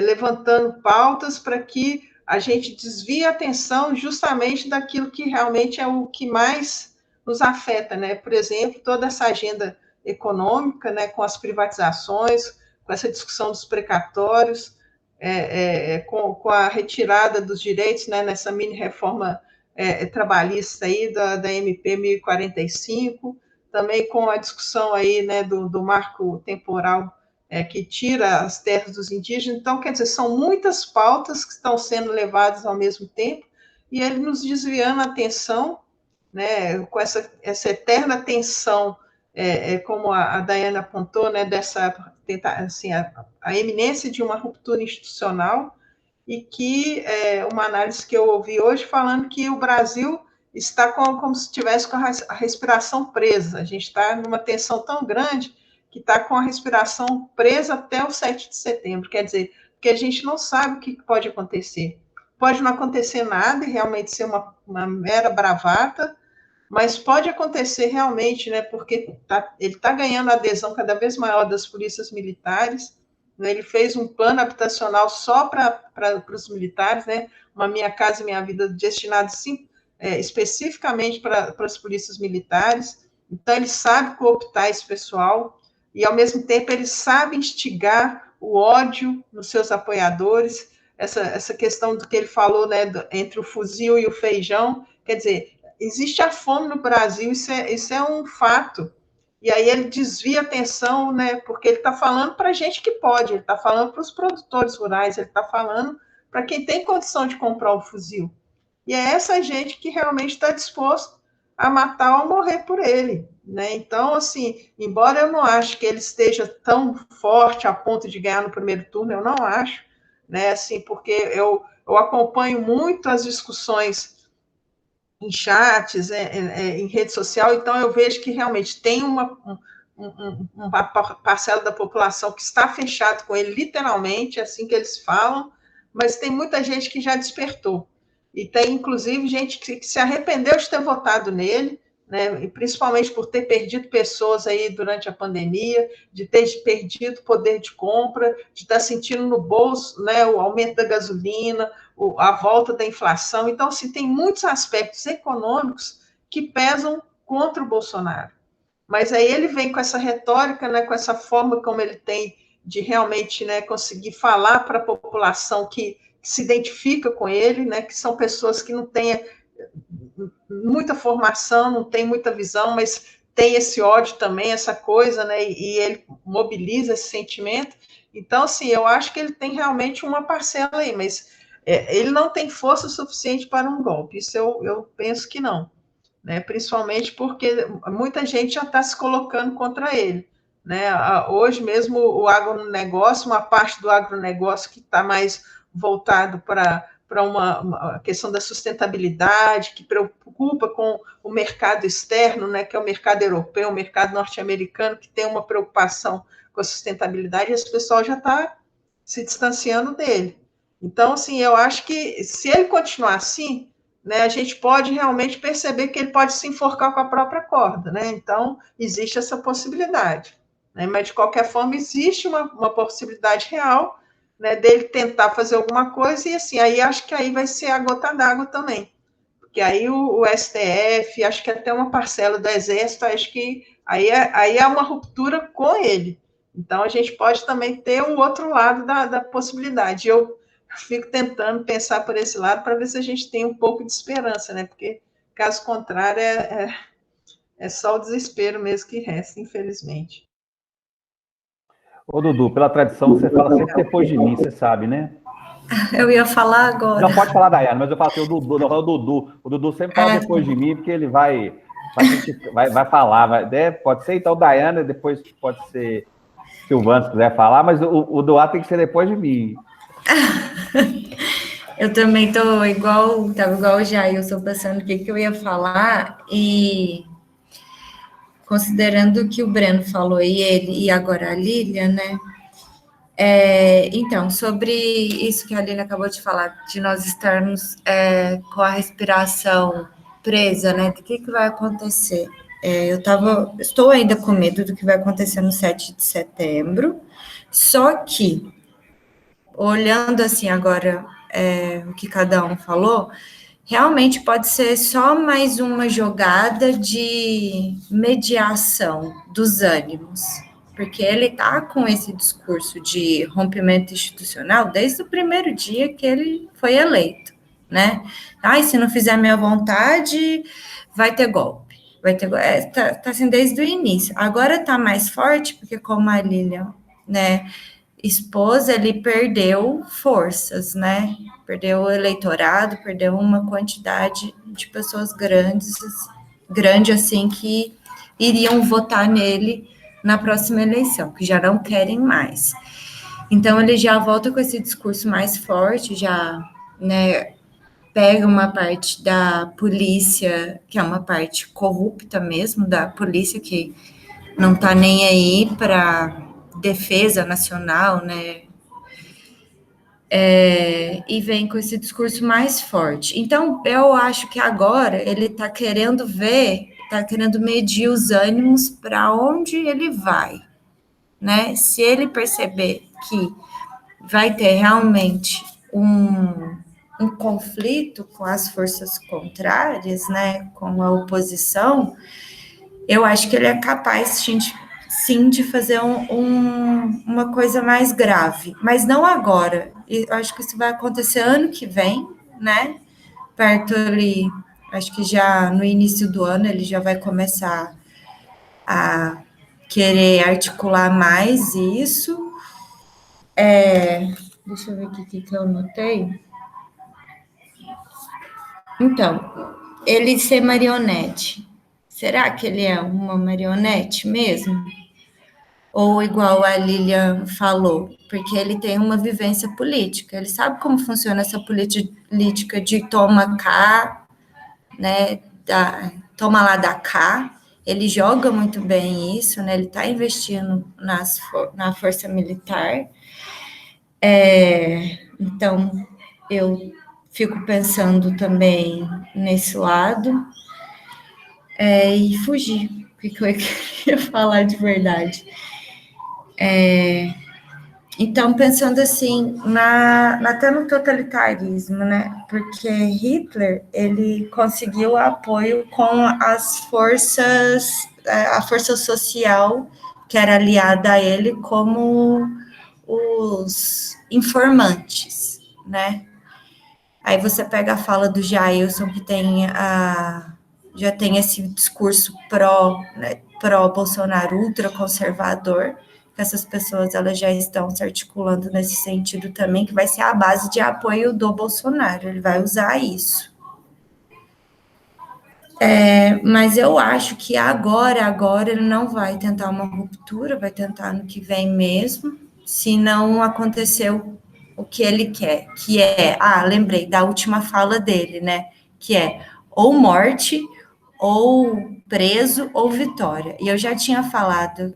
levantando pautas para que a gente desvie a atenção justamente daquilo que realmente é o que mais nos afeta, né? Por exemplo, toda essa agenda econômica, né, com as privatizações, com essa discussão dos precatórios, com a retirada dos direitos, né, nessa mini reforma trabalhista aí da MP 1045, também com a discussão aí, né, do marco temporal que tira as terras dos indígenas. Então, quer dizer, são muitas pautas que estão sendo levadas ao mesmo tempo, e ele nos desviando a atenção, né, com essa eterna tensão, como a Daiane apontou, né, dessa, assim, a eminência de uma ruptura institucional, e que uma análise que eu ouvi hoje falando que o Brasil está como se estivesse com a respiração presa. A gente está numa tensão tão grande que está com a respiração presa até o 7 de setembro. Quer dizer, porque a gente não sabe o que pode acontecer. Pode não acontecer nada e realmente ser uma mera bravata, mas pode acontecer realmente, né, porque ele está ganhando adesão cada vez maior das polícias militares, né, ele fez um plano habitacional só para os militares, né, uma Minha Casa Minha Vida destinado especificamente para as polícias militares. Então ele sabe cooptar esse pessoal e, ao mesmo tempo, ele sabe instigar o ódio nos seus apoiadores, essa questão do que ele falou, né, entre o fuzil e o feijão, quer dizer, existe a fome no Brasil, isso é um fato. E aí ele desvia a atenção, né, porque ele está falando para a gente que pode, ele está falando para os produtores rurais, ele está falando para quem tem condição de comprar um fuzil. E é essa gente que realmente está disposto a matar ou morrer por ele. né? Então, assim, embora eu não ache que ele esteja tão forte a ponto de ganhar no primeiro turno, eu não acho, né? Assim, porque eu acompanho muito as discussões em chats, em rede social, então eu vejo que realmente tem uma parcela da população que está fechado com ele, literalmente, assim que eles falam, mas tem muita gente que já despertou. E tem, inclusive, gente que se arrependeu de ter votado nele, né, e principalmente por ter perdido pessoas aí durante a pandemia, de ter perdido poder de compra, de estar sentindo no bolso, né, o aumento da gasolina, a volta da inflação. Então, assim, tem muitos aspectos econômicos que pesam contra o Bolsonaro. Mas aí ele vem com essa retórica, né, com essa forma como ele tem de realmente, né, conseguir falar para a população que se identifica com ele, né, que são pessoas que não têm muita formação, não têm muita visão, mas tem esse ódio também, essa coisa, né, e ele mobiliza esse sentimento. Então, assim, eu acho que ele tem realmente uma parcela aí, mas ele não tem força suficiente para um golpe, isso eu penso que não, né? Principalmente porque muita gente já está se colocando contra ele, né? Hoje mesmo o agronegócio, uma parte do agronegócio que está mais voltado para uma questão da sustentabilidade, que preocupa com o mercado externo, né, que é o mercado europeu, o mercado norte-americano, que tem uma preocupação com a sustentabilidade, e esse pessoal já está se distanciando dele. Então, assim, eu acho que se ele continuar assim, né, a gente pode realmente perceber que ele pode se enforcar com a própria corda, né? Então, existe essa possibilidade, né? Mas, de qualquer forma, existe uma possibilidade real, né, dele tentar fazer alguma coisa, e assim, aí acho que aí vai ser a gota d'água também, porque aí o STF, acho que até uma parcela do Exército, acho que aí é uma ruptura com ele. Então, a gente pode também ter o outro lado da possibilidade. Eu fico tentando pensar por esse lado para ver se a gente tem um pouco de esperança, né? Porque, caso contrário, é só o desespero mesmo que resta, infelizmente. Ô, Dudu, pela tradição, você fala sempre depois de mim, você sabe, né? Eu ia falar agora. Não pode falar da Dayana, mas eu falo assim, o Dudu, não, o Dudu. O Dudu sempre fala depois de mim, porque ele vai falar. Pode ser, então, Dayana, depois pode ser Silvano, se quiser falar, mas o Duarte tem que ser depois de mim. Eu também estava igual o Jailson, pensando o que eu ia falar, e considerando o que o Breno falou, e agora a Lília, né? Então, sobre isso que a Lília acabou de falar, de nós estarmos com a respiração presa, né? Do que vai acontecer? Estou ainda com medo do que vai acontecer no 7 de setembro, só que, olhando assim agora o que cada um falou, realmente pode ser só mais uma jogada de mediação dos ânimos, porque ele está com esse discurso de rompimento institucional desde o primeiro dia que ele foi eleito, né? Se não fizer a minha vontade, vai ter golpe. Tá assim desde o início. Agora está mais forte, porque como a Lilian, né, expôs, ele perdeu forças, né? Perdeu o eleitorado, perdeu uma quantidade de pessoas grande assim, que iriam votar nele na próxima eleição, que já não querem mais. Então, ele já volta com esse discurso mais forte, já, né, pega uma parte da polícia, que é uma parte corrupta mesmo, da polícia que não tá nem aí para defesa nacional, né? E vem com esse discurso mais forte. Então, eu acho que agora ele está querendo medir os ânimos para onde ele vai, né? Se ele perceber que vai ter realmente um conflito com as forças contrárias, né, com a oposição, eu acho que ele é capaz, sim, de fazer uma coisa mais grave, mas não agora. Eu acho que isso vai acontecer ano que vem, né? Perto ali, acho que já no início do ano ele já vai começar a querer articular mais isso. Deixa eu ver aqui o que eu anotei. Então, ele ser marionete, será que ele é uma marionete mesmo? Ou igual a Lilian falou, porque ele tem uma vivência política, ele sabe como funciona essa política de toma cá, né, toma lá da cá, ele joga muito bem isso, né, ele está investindo na força militar, então eu fico pensando também nesse lado, e fugir, o que eu queria falar de verdade. Então, pensando assim, até no totalitarismo, né? Porque Hitler, ele conseguiu apoio com as forças, a força social que era aliada a ele, como os informantes, né? Aí você pega a fala do Jailson, que já tem esse discurso né, pró-Bolsonaro, ultraconservador, que essas pessoas elas já estão se articulando nesse sentido também, que vai ser a base de apoio do Bolsonaro, ele vai usar isso. Mas eu acho que agora ele não vai tentar uma ruptura, vai tentar no que vem mesmo, se não aconteceu o que ele quer, que é, lembrei da última fala dele, né, que é ou morte, ou preso, ou vitória. E eu já tinha falado,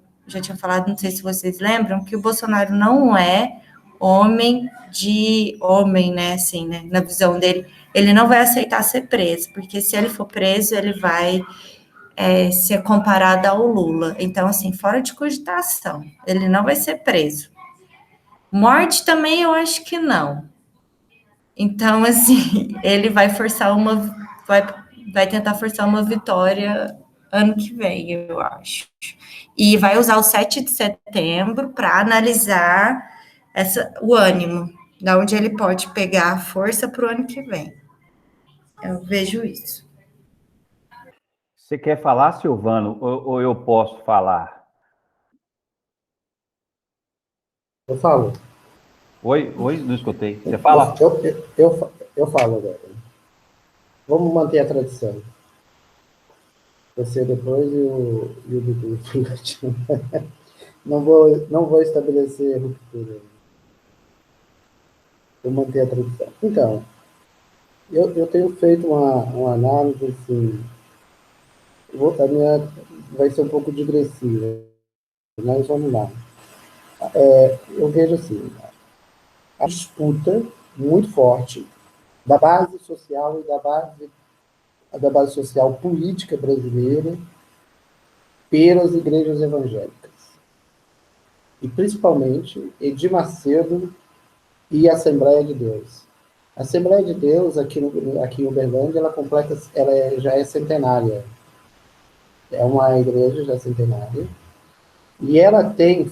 não sei se vocês lembram, que o Bolsonaro não é homem, né, assim, né, na visão dele, ele não vai aceitar ser preso, porque se ele for preso, ele vai ser comparado ao Lula. Então, assim, fora de cogitação, ele não vai ser preso. Morte também eu acho que não. Então, assim, ele vai tentar forçar uma vitória ano que vem, eu acho. E vai usar o 7 de setembro para analisar o ânimo, da onde ele pode pegar a força para o ano que vem. Eu vejo isso. Você quer falar, Silvano, ou eu posso falar? Eu falo. Oi, não escutei. Você fala? Eu falo agora. Vamos manter a tradição. Você depois e o Dudu. Não vou estabelecer ruptura. Vou manter a tradição. Então, eu tenho feito uma análise assim. A minha vai ser um pouco digressiva, mas vamos lá. Eu vejo assim, a disputa muito forte da base social e da base social política brasileira pelas igrejas evangélicas. E principalmente Edir Macedo e a Assembleia de Deus. A Assembleia de Deus, aqui em Uberlândia, ela já é centenária. É uma igreja já centenária. E ela tem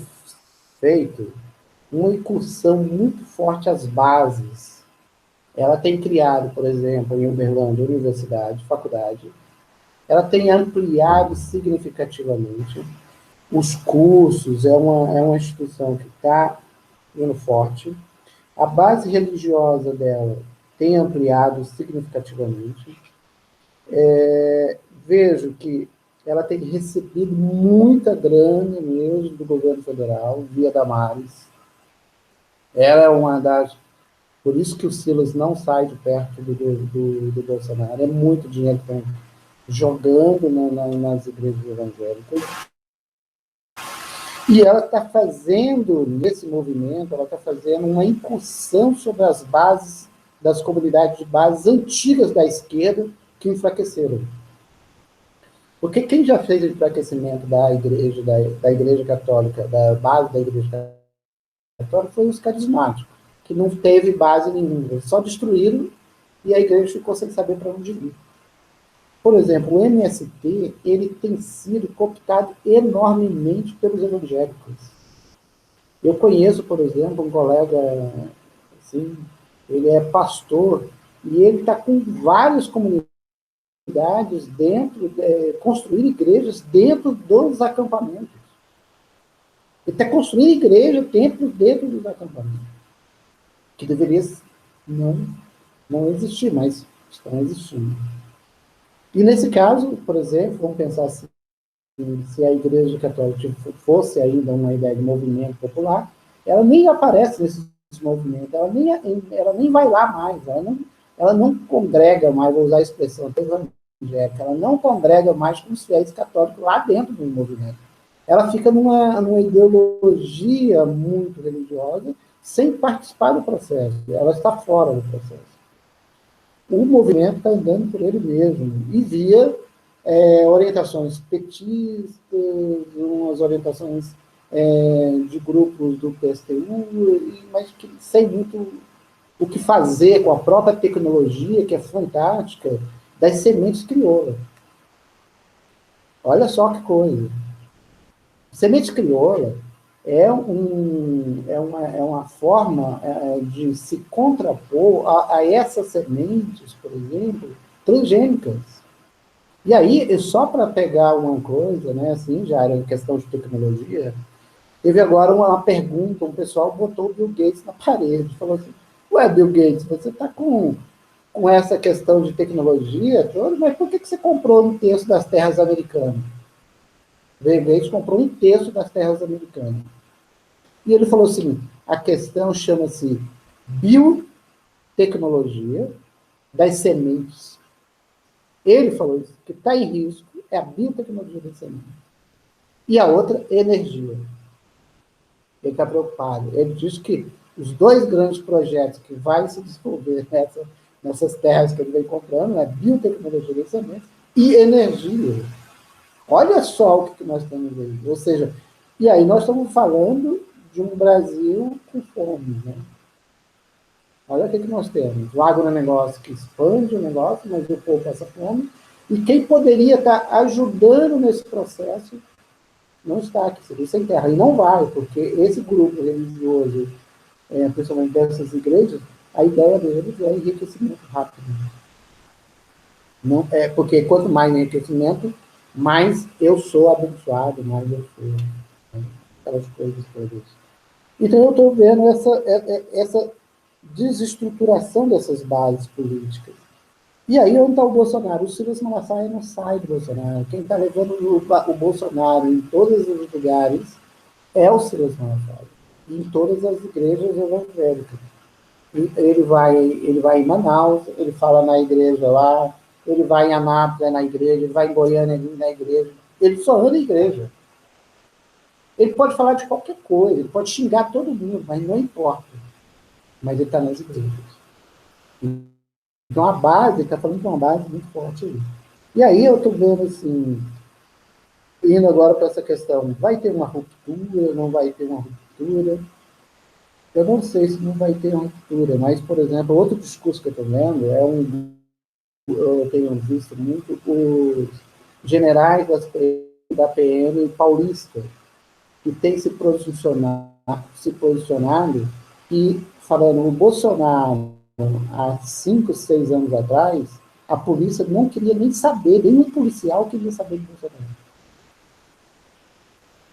feito uma incursão muito forte às bases. Ela tem criado, por exemplo, em Uberlândia, universidade, faculdade. Ela tem ampliado significativamente os cursos, é uma instituição que está indo forte. A base religiosa dela tem ampliado significativamente. Vejo que ela tem recebido muita grana mesmo do governo federal, via Damares. Ela é uma das... Por isso que o Silas não sai de perto do Bolsonaro. É muito dinheiro que estão jogando nas igrejas evangélicas. E ela está fazendo, nesse movimento, ela está fazendo uma incursão sobre as bases das comunidades de bases antigas da esquerda que enfraqueceram. Porque quem já fez o enfraquecimento da igreja católica, da base da igreja católica, foi os carismáticos, que não teve base nenhuma, só destruíram e a igreja ficou sem saber para onde ir. Por exemplo, o MST, ele tem sido cooptado enormemente pelos evangélicos. Eu conheço, por exemplo, um colega, assim, ele é pastor, e ele está com várias comunidades construindo igrejas dentro dos acampamentos. Ele está construindo igreja dentro dos acampamentos. Que deveria não existir, mas estão existindo. E nesse caso, por exemplo, vamos pensar assim, se a Igreja Católica fosse ainda uma ideia de movimento popular, ela nem aparece nesses movimentos, ela nem vai lá mais, ela não congrega mais, vou usar a expressão evangélica, ela não congrega mais com os fiéis católicos lá dentro do movimento. Ela fica numa ideologia muito religiosa, sem participar do processo, ela está fora do processo. O movimento está andando por ele mesmo, e via orientações petistas, umas orientações de grupos do PSTU, mas que sem muito o que fazer com a própria tecnologia, que é fantástica, das sementes crioulas. Olha só que coisa. Sementes crioula é uma forma de se contrapor a essas sementes, por exemplo, transgênicas. E aí, só para pegar uma coisa, né, assim, já era questão de tecnologia, teve agora uma pergunta, um pessoal botou o Bill Gates na parede, falou assim, ué, Bill Gates, você está com essa questão de tecnologia toda, mas por que você comprou um terço das terras americanas? Bill Gates comprou um terço das terras americanas. E ele falou assim, a questão chama-se biotecnologia das sementes. Ele falou isso, que está em risco é a biotecnologia das sementes. E a outra, energia. Ele está preocupado. Ele diz que os dois grandes projetos que vai se desenvolver nessas terras que ele vem comprando é biotecnologia das sementes e energia. Olha só o que nós estamos aí. Ou seja, e aí nós estamos falando de um Brasil com fome, né? Olha o que nós temos. O agronegócio que expande o negócio, mas o povo passa fome. E quem poderia estar ajudando nesse processo não está aqui, seria sem terra. E não vai, porque esse grupo religioso, principalmente dessas igrejas, a ideia deles é enriquecimento rápido. Não, porque quanto mais enriquecimento, mais eu sou abençoado, mais eu sou. Né? Aquelas coisas todas. Então eu estou vendo essa desestruturação dessas bases políticas. E aí, onde está o Bolsonaro? O Silas Malafaia não sai do Bolsonaro. Quem está levando o Bolsonaro em todos os lugares é o Silas Malafaia. Em todas as igrejas evangélicas. Ele vai em Manaus, ele fala na igreja lá, ele vai em Anápolis, na igreja, ele vai em Goiânia, na igreja. Ele só anda em igreja. Ele pode falar de qualquer coisa, ele pode xingar todo mundo, mas não importa. Mas ele está nas igrejas. Então, a base, ele está falando de uma base muito forte aí. E aí eu estou vendo, assim, indo agora para essa questão, vai ter uma ruptura, não vai ter uma ruptura? Eu não sei se não vai ter uma ruptura, mas, por exemplo, outro discurso que eu estou vendo eu tenho visto muito os generais da PM paulista, que têm se posicionado e falando, o Bolsonaro, há 5, 6 anos atrás, a polícia não queria nem saber, nenhum policial queria saber do Bolsonaro.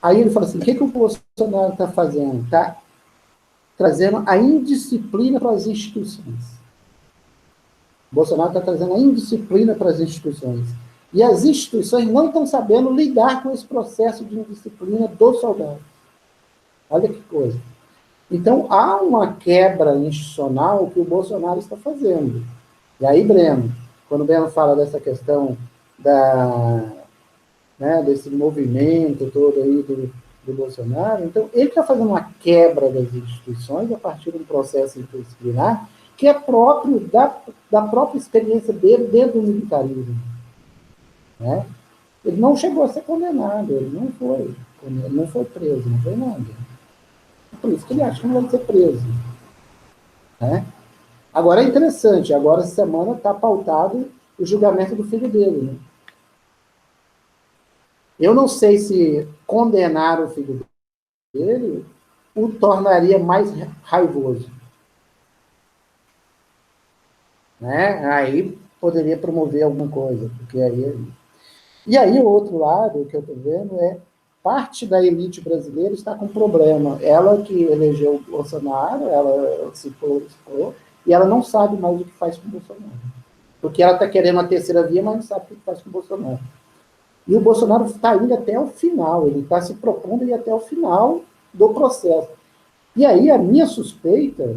Aí ele fala assim, o que o Bolsonaro está fazendo? Está trazendo a indisciplina para as instituições. O Bolsonaro está trazendo a indisciplina para as instituições. E as instituições não estão sabendo lidar com esse processo de indisciplina dos soldados. Olha que coisa. Então, há uma quebra institucional que o Bolsonaro está fazendo. E aí, Breno, quando o Breno fala dessa questão desse movimento todo aí do Bolsonaro, então, ele está fazendo uma quebra das instituições a partir de um processo interdisciplinar que é próprio da própria experiência dele dentro do militarismo. Né? Ele não chegou a ser condenado, ele não foi preso, não foi nada. Por isso que ele acha que não vai ser preso. Né? Agora é interessante, agora essa semana está pautado o julgamento do filho dele. Né? Eu não sei se condenar o filho dele o tornaria mais raivoso. Né? Aí poderia promover alguma coisa. Porque aí... E aí o outro lado que eu estou vendo parte da elite brasileira está com problema. Ela que elegeu o Bolsonaro, ela se colocou, e ela não sabe mais o que faz com o Bolsonaro. Porque ela está querendo a terceira via, mas não sabe o que faz com o Bolsonaro. E o Bolsonaro está indo até o final, ele está se propondo ir até o final do processo. E aí a minha suspeita,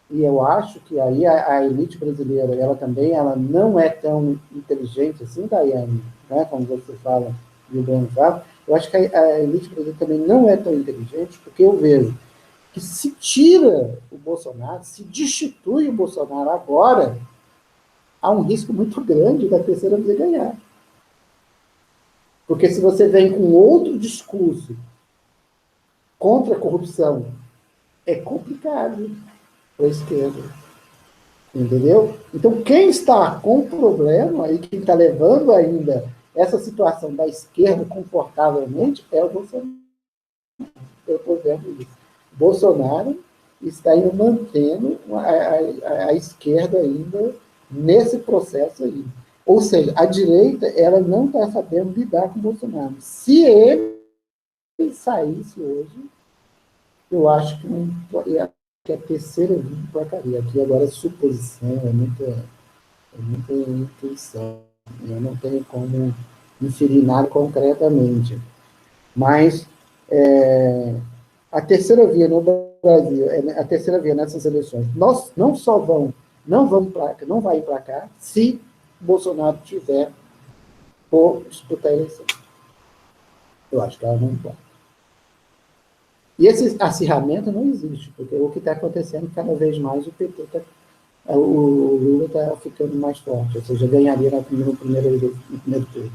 e eu acho que aí a elite brasileira, ela não é tão inteligente assim, Daiane, né, como você fala, e o Breno fala, eu acho que a elite brasileira também não é tão inteligente, porque eu vejo que se tira o Bolsonaro, se destitui o Bolsonaro agora, há um risco muito grande da terceira via ganhar. Porque se você vem com outro discurso contra a corrupção, é complicado para a esquerda. Entendeu? Então, quem está com problema e quem está levando ainda essa situação da esquerda confortavelmente é o Bolsonaro. Eu estou vendo isso. Bolsonaro está indo mantendo a esquerda ainda nesse processo aí. Ou seja, a direita ela não está sabendo lidar com o Bolsonaro. Se ele saísse hoje, eu acho que não, que a terceira via emplacaria. Aqui agora é suposição, é muita intuição. Eu não tenho como inferir nada concretamente. Mas a terceira via no Brasil, a terceira via nessas eleições, nós não vai emplacar se Bolsonaro tiver por disputar a eleição. Eu acho que ela não emplaca. E esse acirramento não existe, porque o que está acontecendo cada vez mais o PT o Lula está ficando mais forte, ou seja, ganharia no primeiro turno.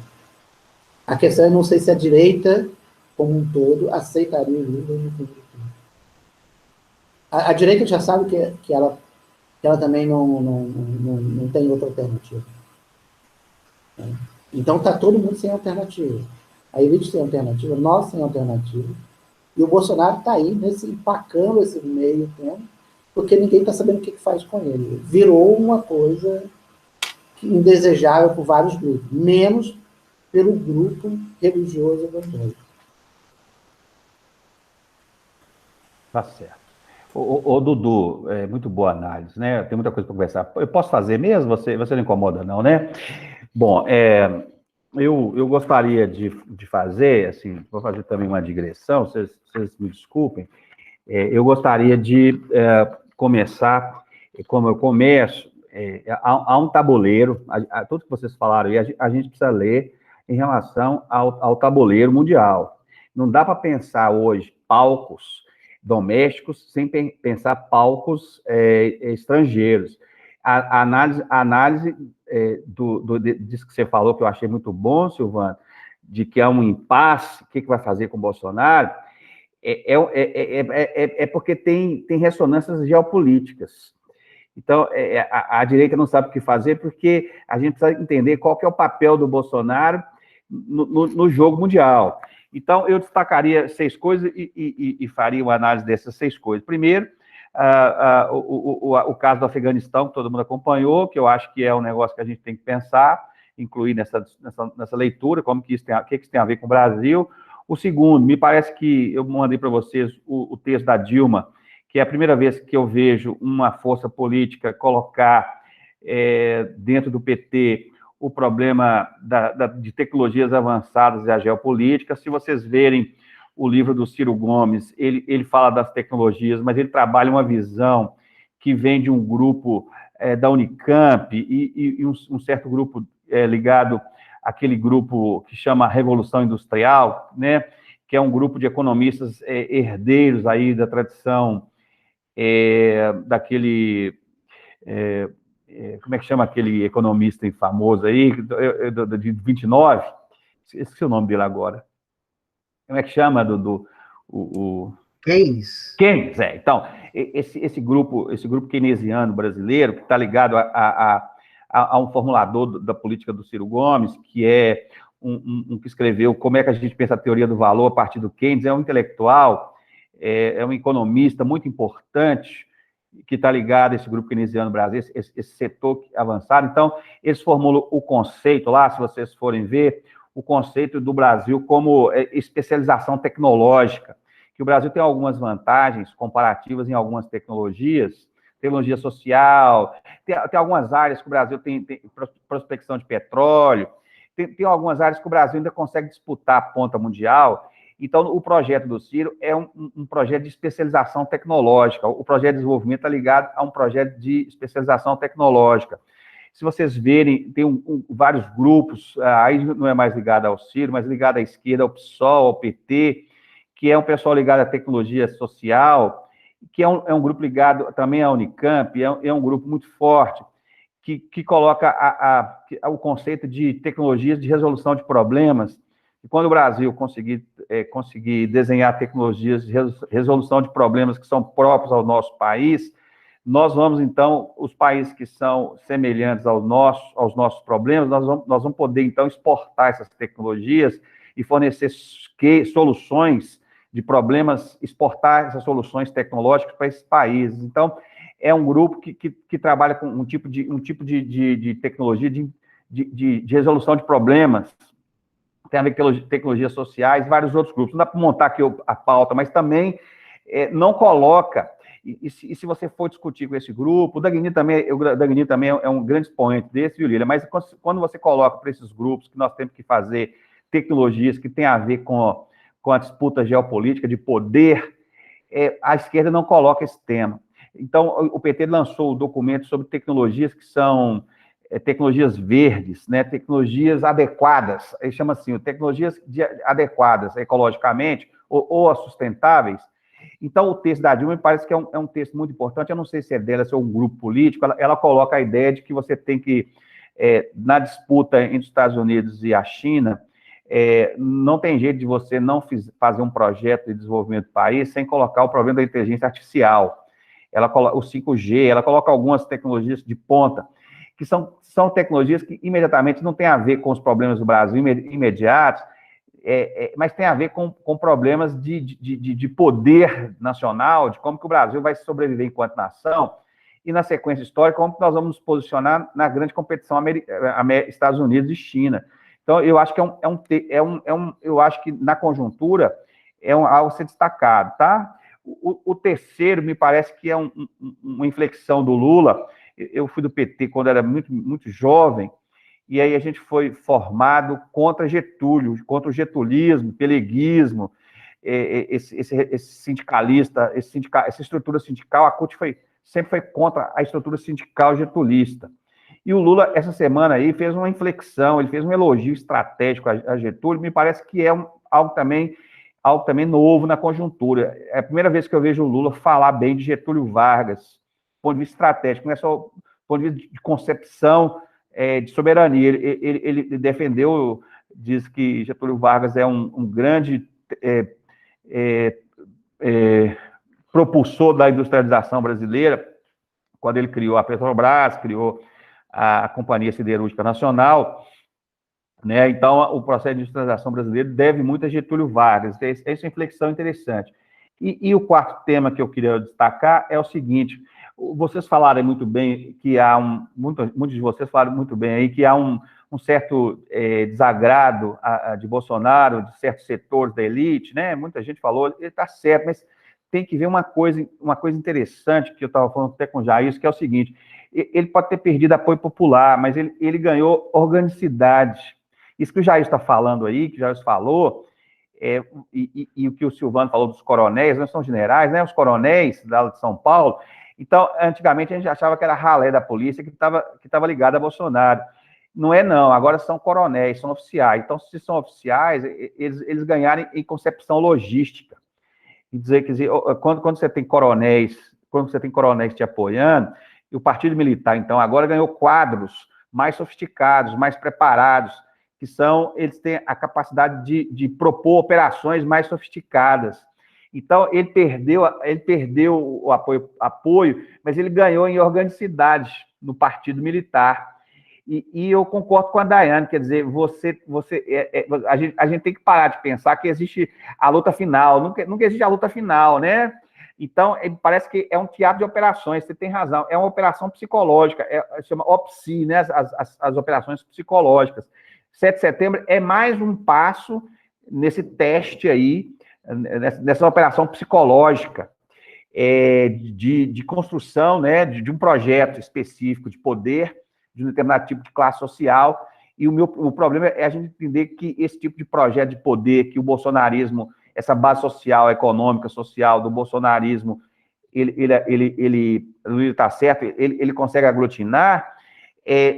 A questão é não sei se a direita, como um todo, aceitaria o Lula no primeiro turno. A direita já sabe que ela também não tem outra alternativa. Então está todo mundo sem alternativa. A elite sem alternativa, nós sem alternativa, e o Bolsonaro está aí empacando esse meio tempo, porque ninguém está sabendo o que faz com ele. Virou uma coisa indesejável por vários grupos, menos pelo grupo religioso evangélico. Tá certo. Ô Dudu, muito boa análise, né? Tem muita coisa para conversar. Eu posso fazer mesmo? Você não incomoda, não, né? Bom, eu gostaria de fazer, assim, vou fazer também uma digressão, vocês me desculpem. Eu gostaria de começar, como eu começo, há um tabuleiro, tudo que vocês falaram aí, a gente precisa ler em relação ao tabuleiro mundial. Não dá para pensar hoje palcos domésticos sem pensar palcos estrangeiros. A análise disso que você falou, que eu achei muito bom, Silvano, de que há um impasse, o que vai fazer com o Bolsonaro, porque tem ressonâncias geopolíticas. Então, a direita não sabe o que fazer, porque a gente precisa entender qual que é o papel do Bolsonaro no jogo mundial. Então, eu destacaria 6 coisas e faria uma análise dessas 6 coisas. Primeiro, o caso do Afeganistão, que todo mundo acompanhou, que eu acho que é um negócio que a gente tem que pensar, incluir nessa leitura, o que isso tem a ver com o Brasil. O segundo, me parece que eu mandei para vocês o texto da Dilma, que é a primeira vez que eu vejo uma força política colocar dentro do PT o problema de tecnologias avançadas e a geopolítica. Se vocês verem o livro do Ciro Gomes, ele fala das tecnologias, mas ele trabalha uma visão que vem de um grupo da Unicamp e um certo grupo ligado àquele grupo que chama Revolução Industrial, né, que é um grupo de economistas herdeiros aí da tradição daquele... como é que chama aquele economista famoso aí, de 29? Esqueci o nome dele agora. Como é que chama, Keynes. Keynes, Então, esse grupo keynesiano brasileiro, que está ligado a um formulador da política do Ciro Gomes, que é que escreveu Como é que a gente pensa a teoria do valor a partir do Keynes, é um intelectual, é um economista muito importante, que está ligado a esse grupo keynesiano brasileiro, esse setor avançado. Então, eles formulam o conceito lá, se vocês forem ver, o conceito do Brasil como especialização tecnológica, que o Brasil tem algumas vantagens comparativas em algumas tecnologias, tecnologia social, tem algumas áreas que o Brasil tem prospecção de petróleo, tem algumas áreas que o Brasil ainda consegue disputar a ponta mundial. Então, o projeto do Ciro é um projeto de especialização tecnológica. O projeto de desenvolvimento está ligado a um projeto de especialização tecnológica. Se vocês verem, tem vários grupos, aí não é mais ligado ao Ciro, mas ligado à esquerda, ao PSOL, ao PT, que é um pessoal ligado à tecnologia social, que é um grupo ligado também à Unicamp, é um grupo muito forte, que coloca o conceito de tecnologias de resolução de problemas. E quando o Brasil conseguir desenhar tecnologias de resolução de problemas que são próprios ao nosso país, nós vamos, então, os países que são semelhantes aos nossos problemas, nós vamos poder, então, exportar essas tecnologias e fornecer soluções de problemas, exportar essas soluções tecnológicas para esses países. Então, é um grupo que trabalha com um tipo de tecnologia de resolução de problemas, tem a ver com tecnologias sociais, vários outros grupos. Não dá para montar aqui a pauta, mas também não coloca... E se você for discutir com esse grupo, o Dagny também é um grande expoente desse, viu, Lília? Mas quando você coloca para esses grupos que nós temos que fazer tecnologias que têm a ver com a disputa geopolítica de poder, a esquerda não coloca esse tema. Então, o PT lançou o documento sobre tecnologias que são tecnologias verdes, né, tecnologias adequadas, ele chama assim, tecnologias adequadas ecologicamente ou sustentáveis. Então, o texto da Dilma me parece que é um texto muito importante, eu não sei se é dela, se é um grupo político, ela coloca a ideia de que você tem que, na disputa entre os Estados Unidos e a China, não tem jeito de você não fazer um projeto de desenvolvimento do país sem colocar o problema da inteligência artificial, o 5G, ela coloca algumas tecnologias de ponta, que são tecnologias que imediatamente não têm a ver com os problemas do Brasil imediatos, mas tem a ver com problemas de poder nacional, de como que o Brasil vai sobreviver enquanto nação, e na sequência histórica, como que nós vamos nos posicionar na grande competição Estados Unidos e China. Então, eu acho que eu acho que na conjuntura algo a ser destacado, tá? O terceiro, me parece que é uma inflexão do Lula. Eu fui do PT quando era muito, muito jovem, e aí a gente foi formado contra Getúlio, contra o getulismo, peleguismo, esse sindicalista, essa estrutura sindical, a CUT sempre foi contra a estrutura sindical getulista. E o Lula, essa semana aí, fez uma inflexão, ele fez um elogio estratégico a Getúlio, me parece que é algo também novo na conjuntura. É a primeira vez que eu vejo o Lula falar bem de Getúlio Vargas, do ponto de vista estratégico, não é só do ponto de vista de concepção de soberania. Ele defendeu, diz que Getúlio Vargas é um grande propulsor da industrialização brasileira, quando ele criou a Petrobras, criou a Companhia Siderúrgica Nacional, né? Então, o processo de industrialização brasileiro deve muito a Getúlio Vargas. Essa é uma inflexão interessante. E o quarto tema que eu queria destacar é o seguinte: vocês falaram muito bem que muitos de vocês falaram muito bem aí que há um certo desagrado de Bolsonaro, de certos setores da elite, né? Muita gente falou, ele está certo, mas tem que ver uma coisa interessante que eu estava falando até com o Jair, que é o seguinte: ele pode ter perdido apoio popular, mas ele ganhou organicidade. Isso que o Jair está falando aí, que o Jair falou, e o que o Silvano falou dos coronéis, não são generais, né? Os coronéis da de São Paulo. Então, antigamente a gente achava que era ralé da polícia que estava ligado a Bolsonaro. Não é, não. Agora são coronéis, são oficiais. Então, se são oficiais, eles ganharam em concepção logística. Quer dizer, quando você tem coronéis te apoiando, e o Partido Militar, então, agora ganhou quadros mais sofisticados, mais preparados, eles têm a capacidade de propor operações mais sofisticadas. Então, ele perdeu o apoio, mas ele ganhou em organicidade no Partido Militar. E eu concordo com a Daiane, quer dizer, a gente tem que parar de pensar que existe a luta final, nunca existe a luta final, né? Então, parece que é um teatro de operações, você tem razão, é uma operação psicológica, chama OPSI, né? As operações psicológicas. 7 de setembro é mais um passo nesse teste aí, nessa operação psicológica. de construção, né, de um projeto específico de poder, de um determinado tipo de classe social, e o problema é a gente entender que esse tipo de projeto de poder, que o bolsonarismo, essa base social, econômica, social do bolsonarismo, ele está certo, ele consegue aglutinar,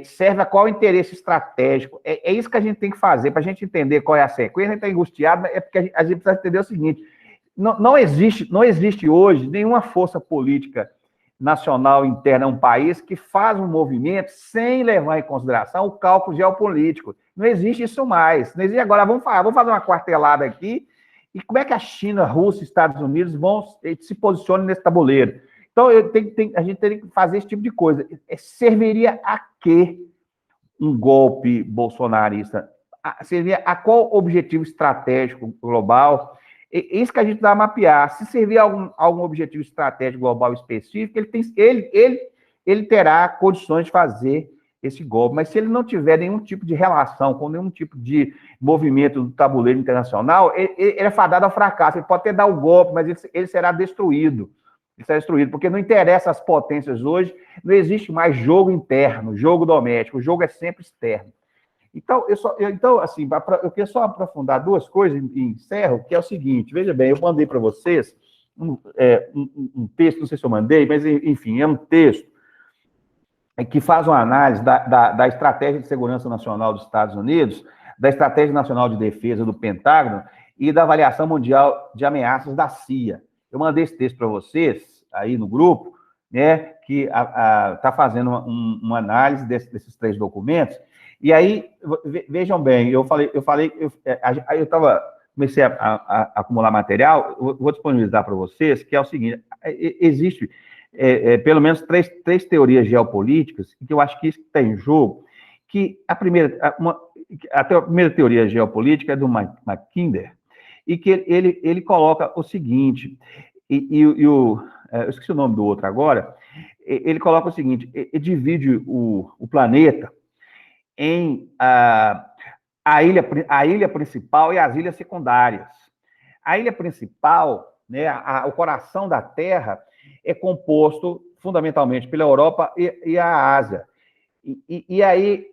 serve a qual interesse estratégico. É isso que a gente tem que fazer, para a gente entender qual é a sequência. A gente está angustiado, é porque a gente precisa entender o seguinte: não existe hoje nenhuma força política nacional interna a um país que faz um movimento sem levar em consideração o cálculo geopolítico. Não existe isso mais. Não existe. Agora, vamos fazer uma quartelada aqui, e como é que a China, a Rússia e Estados Unidos se posicionam nesse tabuleiro? Então, a gente teria que fazer esse tipo de coisa. Serviria a quê um golpe bolsonarista? Serviria a qual objetivo estratégico global? Isso que a gente vai mapear. Se servir algum objetivo estratégico global específico, ele terá condições de fazer esse golpe. Mas se ele não tiver nenhum tipo de relação com nenhum tipo de movimento do tabuleiro internacional, ele é fadado ao fracasso. Ele pode até dar o golpe, mas ele será destruído. Ele será destruído, porque não interessa as potências hoje, não existe mais jogo interno, jogo doméstico, o jogo é sempre externo. Então, eu queria só aprofundar duas coisas e encerro, que é o seguinte: veja bem, eu mandei para vocês um texto, não sei se eu mandei, mas, enfim, é um texto que faz uma análise da Estratégia de Segurança Nacional dos Estados Unidos, da Estratégia Nacional de Defesa do Pentágono e da Avaliação Mundial de Ameaças da CIA. Eu mandei esse texto para vocês, aí no grupo, né, que está fazendo uma análise desses três documentos. E aí, vejam bem, comecei a acumular material, vou disponibilizar para vocês, que é o seguinte: existe pelo menos três teorias geopolíticas, que eu acho que isso está em jogo, que a primeira teoria geopolítica é do Mackinder, e que ele coloca o seguinte, eu esqueci o nome do outro agora, ele coloca o seguinte: ele divide o planeta em a ilha principal e as ilhas secundárias. A ilha principal, né, o coração da Terra, é composto fundamentalmente pela Europa e a Ásia. E aí,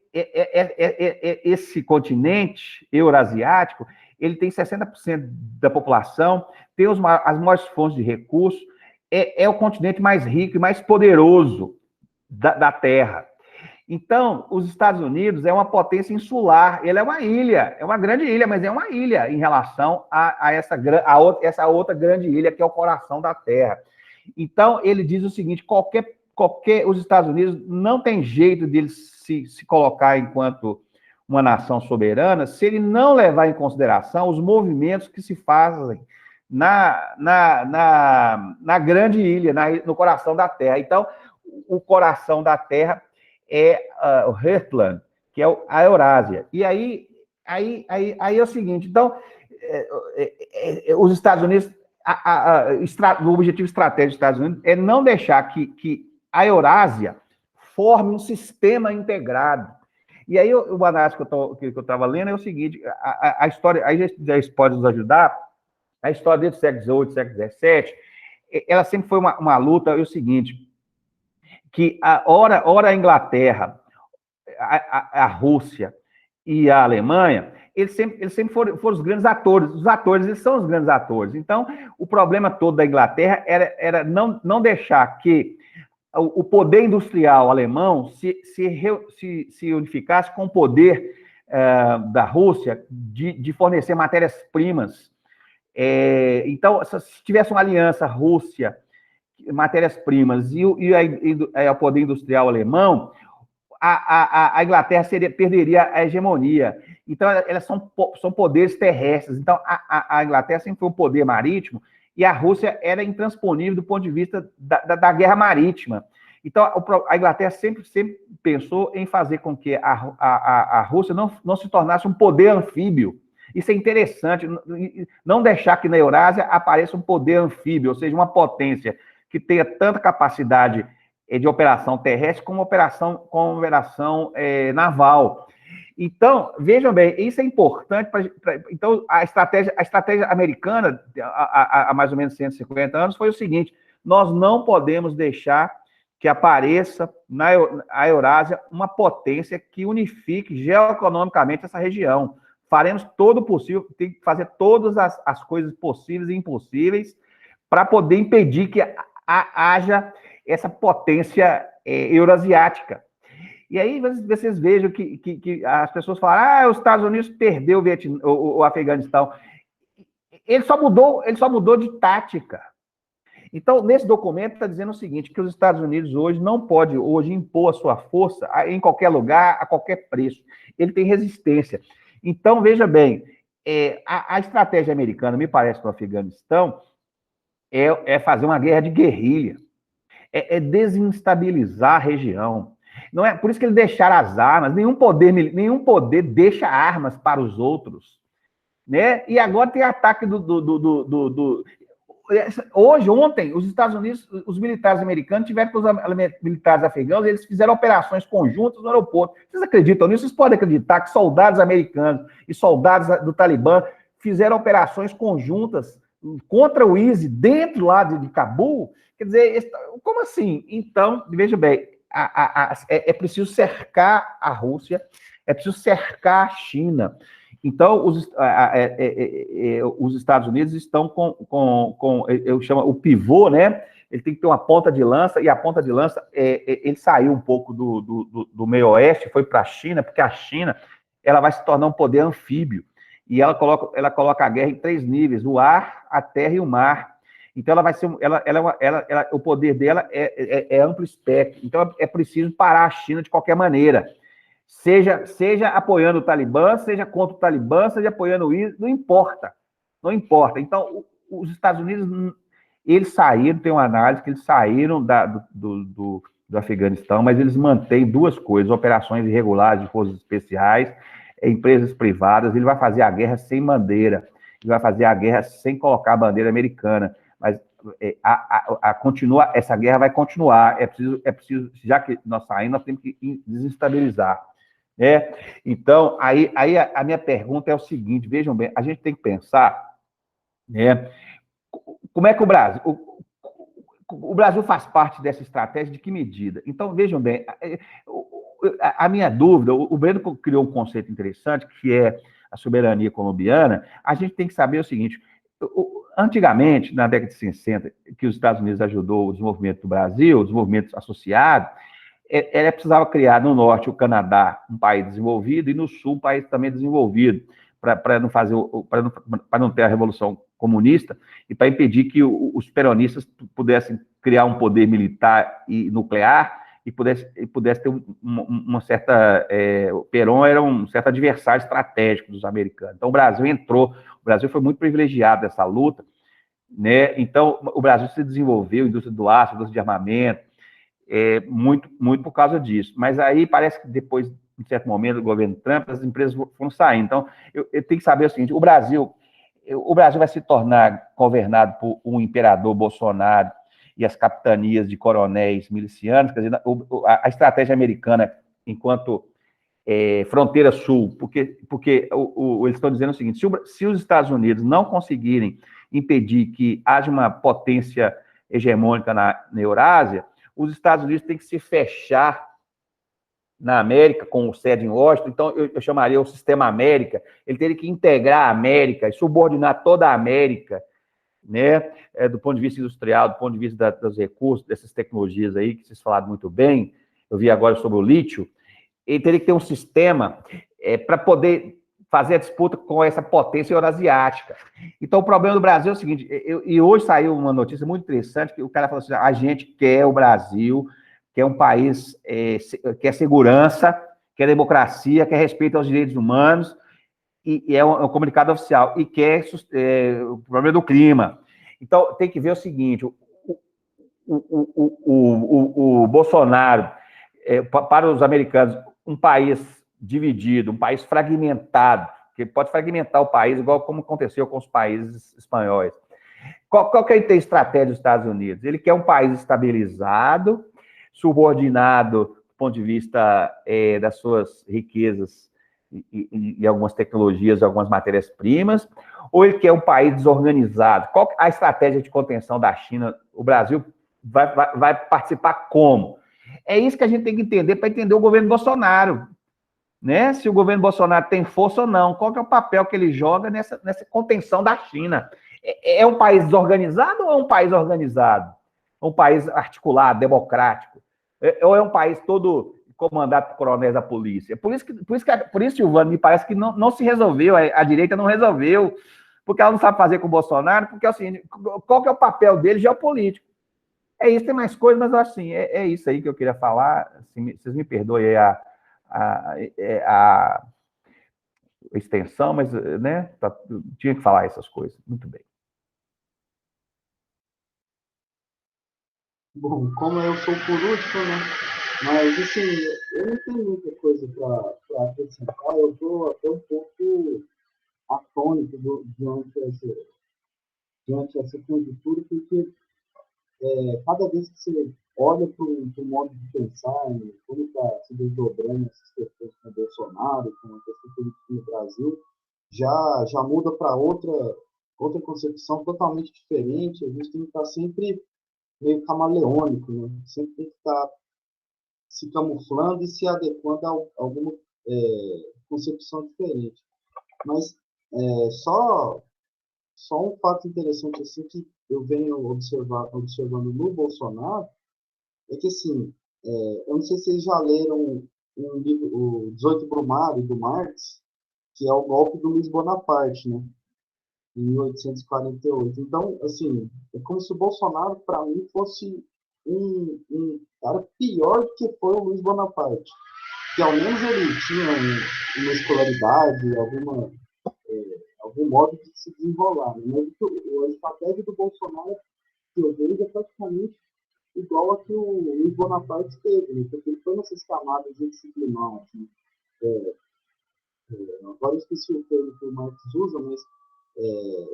esse continente eurasiático, ele tem 60% da população, tem as maiores fontes de recursos, é o continente mais rico e mais poderoso da Terra. Então, os Estados Unidos é uma potência insular, ele é uma ilha, é uma grande ilha, mas é uma ilha em relação a essa outra grande ilha, que é o coração da Terra. Então, ele diz o seguinte: os Estados Unidos não tem jeito de ele se colocar enquanto uma nação soberana se ele não levar em consideração os movimentos que se fazem na grande ilha, no coração da Terra. Então, o coração da Terra é o Heartland, que é a Eurásia. E aí é o seguinte: então, os Estados Unidos, o objetivo estratégico dos Estados Unidos é não deixar que a Eurásia forme um sistema integrado. E aí, o análise que eu estava lendo é o seguinte: a história, aí já isso pode nos ajudar, a história desde o século XVIII, século XVII, ela sempre foi uma luta, é o seguinte, que ora a Inglaterra, a Rússia e a Alemanha, eles sempre foram os grandes atores. Os atores, eles são os grandes atores. Então, o problema todo da Inglaterra era não deixar que o poder industrial alemão se unificasse com o poder da Rússia de fornecer matérias-primas. Então, se tivesse uma aliança Rússia, matérias-primas e o poder industrial alemão, a Inglaterra perderia a hegemonia. Então, elas são poderes terrestres. Então, a Inglaterra sempre foi um poder marítimo e a Rússia era intransponível do ponto de vista da guerra marítima. Então, a Inglaterra sempre pensou em fazer com que a Rússia não se tornasse um poder anfíbio. Isso é interessante, não deixar que na Eurásia apareça um poder anfíbio, ou seja, uma potência que tenha tanta capacidade de operação terrestre como operação naval. Então, vejam bem, isso é importante. Então, a estratégia americana, há mais ou menos 150 anos, foi o seguinte: nós não podemos deixar que apareça na Eurásia uma potência que unifique geoeconomicamente essa região. Faremos todo o possível, tem que fazer todas as coisas possíveis e impossíveis para poder impedir que haja essa potência eurasiática. E aí vocês vejam que as pessoas falam, os Estados Unidos perdeu o Afeganistão. Ele só mudou de tática. Então, nesse documento está dizendo o seguinte, que os Estados Unidos hoje não pode impor a sua força em qualquer lugar, a qualquer preço. Ele tem resistência. Então, veja bem, a estratégia americana, me parece, no Afeganistão, é fazer uma guerra de guerrilha, é desestabilizar a região. Não é por isso que eles deixaram as armas, nenhum poder deixa armas para os outros, né? E agora tem ataque ontem, os Estados Unidos, os militares americanos tiveram com os militares afegãos, eles fizeram operações conjuntas no aeroporto. Vocês acreditam nisso? Vocês podem acreditar que soldados americanos e soldados do Talibã fizeram operações conjuntas contra o ISIS dentro lá de Cabul? Quer dizer, como assim? Então, veja bem, é preciso cercar a Rússia, é preciso cercar a China. Então, os Estados Unidos estão eu chamo o pivô, né? Ele tem que ter uma ponta de lança, e a ponta de lança, ele saiu um pouco do meio oeste, foi para a China, porque a China ela vai se tornar um poder anfíbio, e ela coloca a guerra em 3 níveis, o ar, a terra e o mar. Então, ela vai ser, o poder dela é amplo espectro. Então, é preciso parar a China de qualquer maneira. Seja apoiando o Talibã, seja contra o Talibã, seja apoiando o ISIS, não importa. Não importa. Então, os Estados Unidos, eles saíram, tem uma análise que eles saíram do Afeganistão, mas eles mantêm 2 coisas, operações irregulares de forças especiais, empresas privadas. Ele vai fazer a guerra sem bandeira, ele vai fazer a guerra sem colocar a bandeira americana, mas essa guerra vai continuar. É preciso, já que nós saímos, nós temos que desestabilizar. Então, aí a minha pergunta é o seguinte, vejam bem, a gente tem que pensar, né, como é que o Brasil faz parte dessa estratégia, de que medida? Então, vejam bem, a minha dúvida, o Breno criou um conceito interessante, que é a soberania colombiana. A gente tem que saber o seguinte, antigamente, na década de 60, que os Estados Unidos ajudou o desenvolvimento do Brasil, o desenvolvimento associado, ela precisava criar no norte o Canadá, um país desenvolvido, e no sul um país também desenvolvido, para não ter a Revolução Comunista e para impedir que os peronistas pudessem criar um poder militar e nuclear e pudesse ter uma certa... o Perón era um certo adversário estratégico dos americanos. Então, o Brasil foi muito privilegiado nessa luta, né? Então, o Brasil se desenvolveu, indústria do aço, indústria de armamento, muito por causa disso. Mas aí parece que depois, em certo momento, do governo Trump, as empresas foram saindo. Então, eu tenho que saber o seguinte, o Brasil vai se tornar governado por um imperador Bolsonaro e as capitanias de coronéis milicianos. Quer dizer, a estratégia americana, enquanto fronteira sul, porque eles estão dizendo o seguinte, se os Estados Unidos não conseguirem impedir que haja uma potência hegemônica na Eurásia, os Estados Unidos têm que se fechar na América, com sede em Washington. Então, eu chamaria o sistema América. Ele teria que integrar a América e subordinar toda a América, né? Do ponto de vista industrial, do ponto de vista dos recursos, dessas tecnologias aí, que vocês falaram muito bem. Eu vi agora sobre o lítio. Ele teria que ter um sistema para poder fazer a disputa com essa potência eurasiática. Então, o problema do Brasil é o seguinte, e hoje saiu uma notícia muito interessante, que o cara falou assim, a gente quer o Brasil, quer um país, quer segurança, quer democracia, quer respeito aos direitos humanos, e é um comunicado oficial, e quer o problema do clima. Então, tem que ver o seguinte, o Bolsonaro, para os americanos, um país dividido, um país fragmentado, que pode fragmentar o país, igual como aconteceu com os países espanhóis. Qual que é a estratégia dos Estados Unidos? Ele quer um país estabilizado, subordinado do ponto de vista das suas riquezas e algumas tecnologias, algumas matérias-primas, ou ele quer um país desorganizado? Qual a estratégia de contenção da China? O Brasil vai participar como? É isso que a gente tem que entender para entender o governo Bolsonaro, né? Se o governo Bolsonaro tem força ou não, qual que é o papel que ele joga nessa contenção da China? É um país desorganizado ou é um país organizado? Um país articulado, democrático? Ou é um país todo comandado por coronéis da polícia? Por isso, Silvano, me parece que não se resolveu, a direita não resolveu, porque ela não sabe fazer com o Bolsonaro, porque é o seguinte, qual que é o papel dele geopolítico? É isso, tem mais coisas, mas assim, é isso aí que eu queria falar. Assim, vocês me perdoem a extensão, mas né, tinha que falar essas coisas. Muito bem. Bom, como eu sou por último, né? Mas, assim, eu não tenho muita coisa para acrescentar. Eu estou até um pouco atônito diante essa conjuntura, porque cada vez que você olha para o modo de pensar, né, como está se desdobrando essas questões com o Bolsonaro, com a questão política no Brasil, já muda para outra concepção totalmente diferente. A gente tem que estar sempre meio camaleônico, né? Sempre tem que estar se camuflando e se adequando a alguma concepção diferente. Mas só um fato interessante assim que eu venho observando no Bolsonaro é que, assim, eu não sei se vocês já leram um livro, o 18 Brumário, do Marx, que é o golpe do Luiz Bonaparte, né? Em 1848. Então, assim, é como se o Bolsonaro, para mim, fosse um cara pior do que foi o Luiz Bonaparte. Que ao menos ele tinha uma escolaridade, algum modo de se desenrolar. Mas a estratégia do Bolsonaro, que eu vejo, é praticamente igual a que o Luiz Bonaparte teve, né? Porque ele foi nessas camadas disciplinares. Assim. Agora eu esqueci o termo que o Marx usa, mas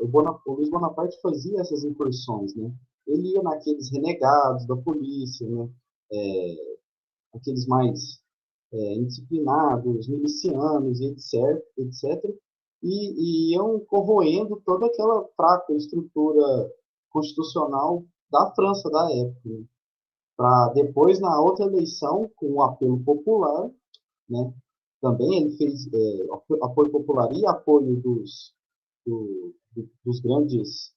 o Luiz Bonaparte fazia essas incursões, né? Ele ia naqueles renegados da polícia, né? Aqueles mais indisciplinados, milicianos, etc. E iam corroendo toda aquela fraca estrutura constitucional da França da época, né? Para depois, na outra eleição, com o apelo popular, né? Também ele fez apoio popular e apoio dos grandes,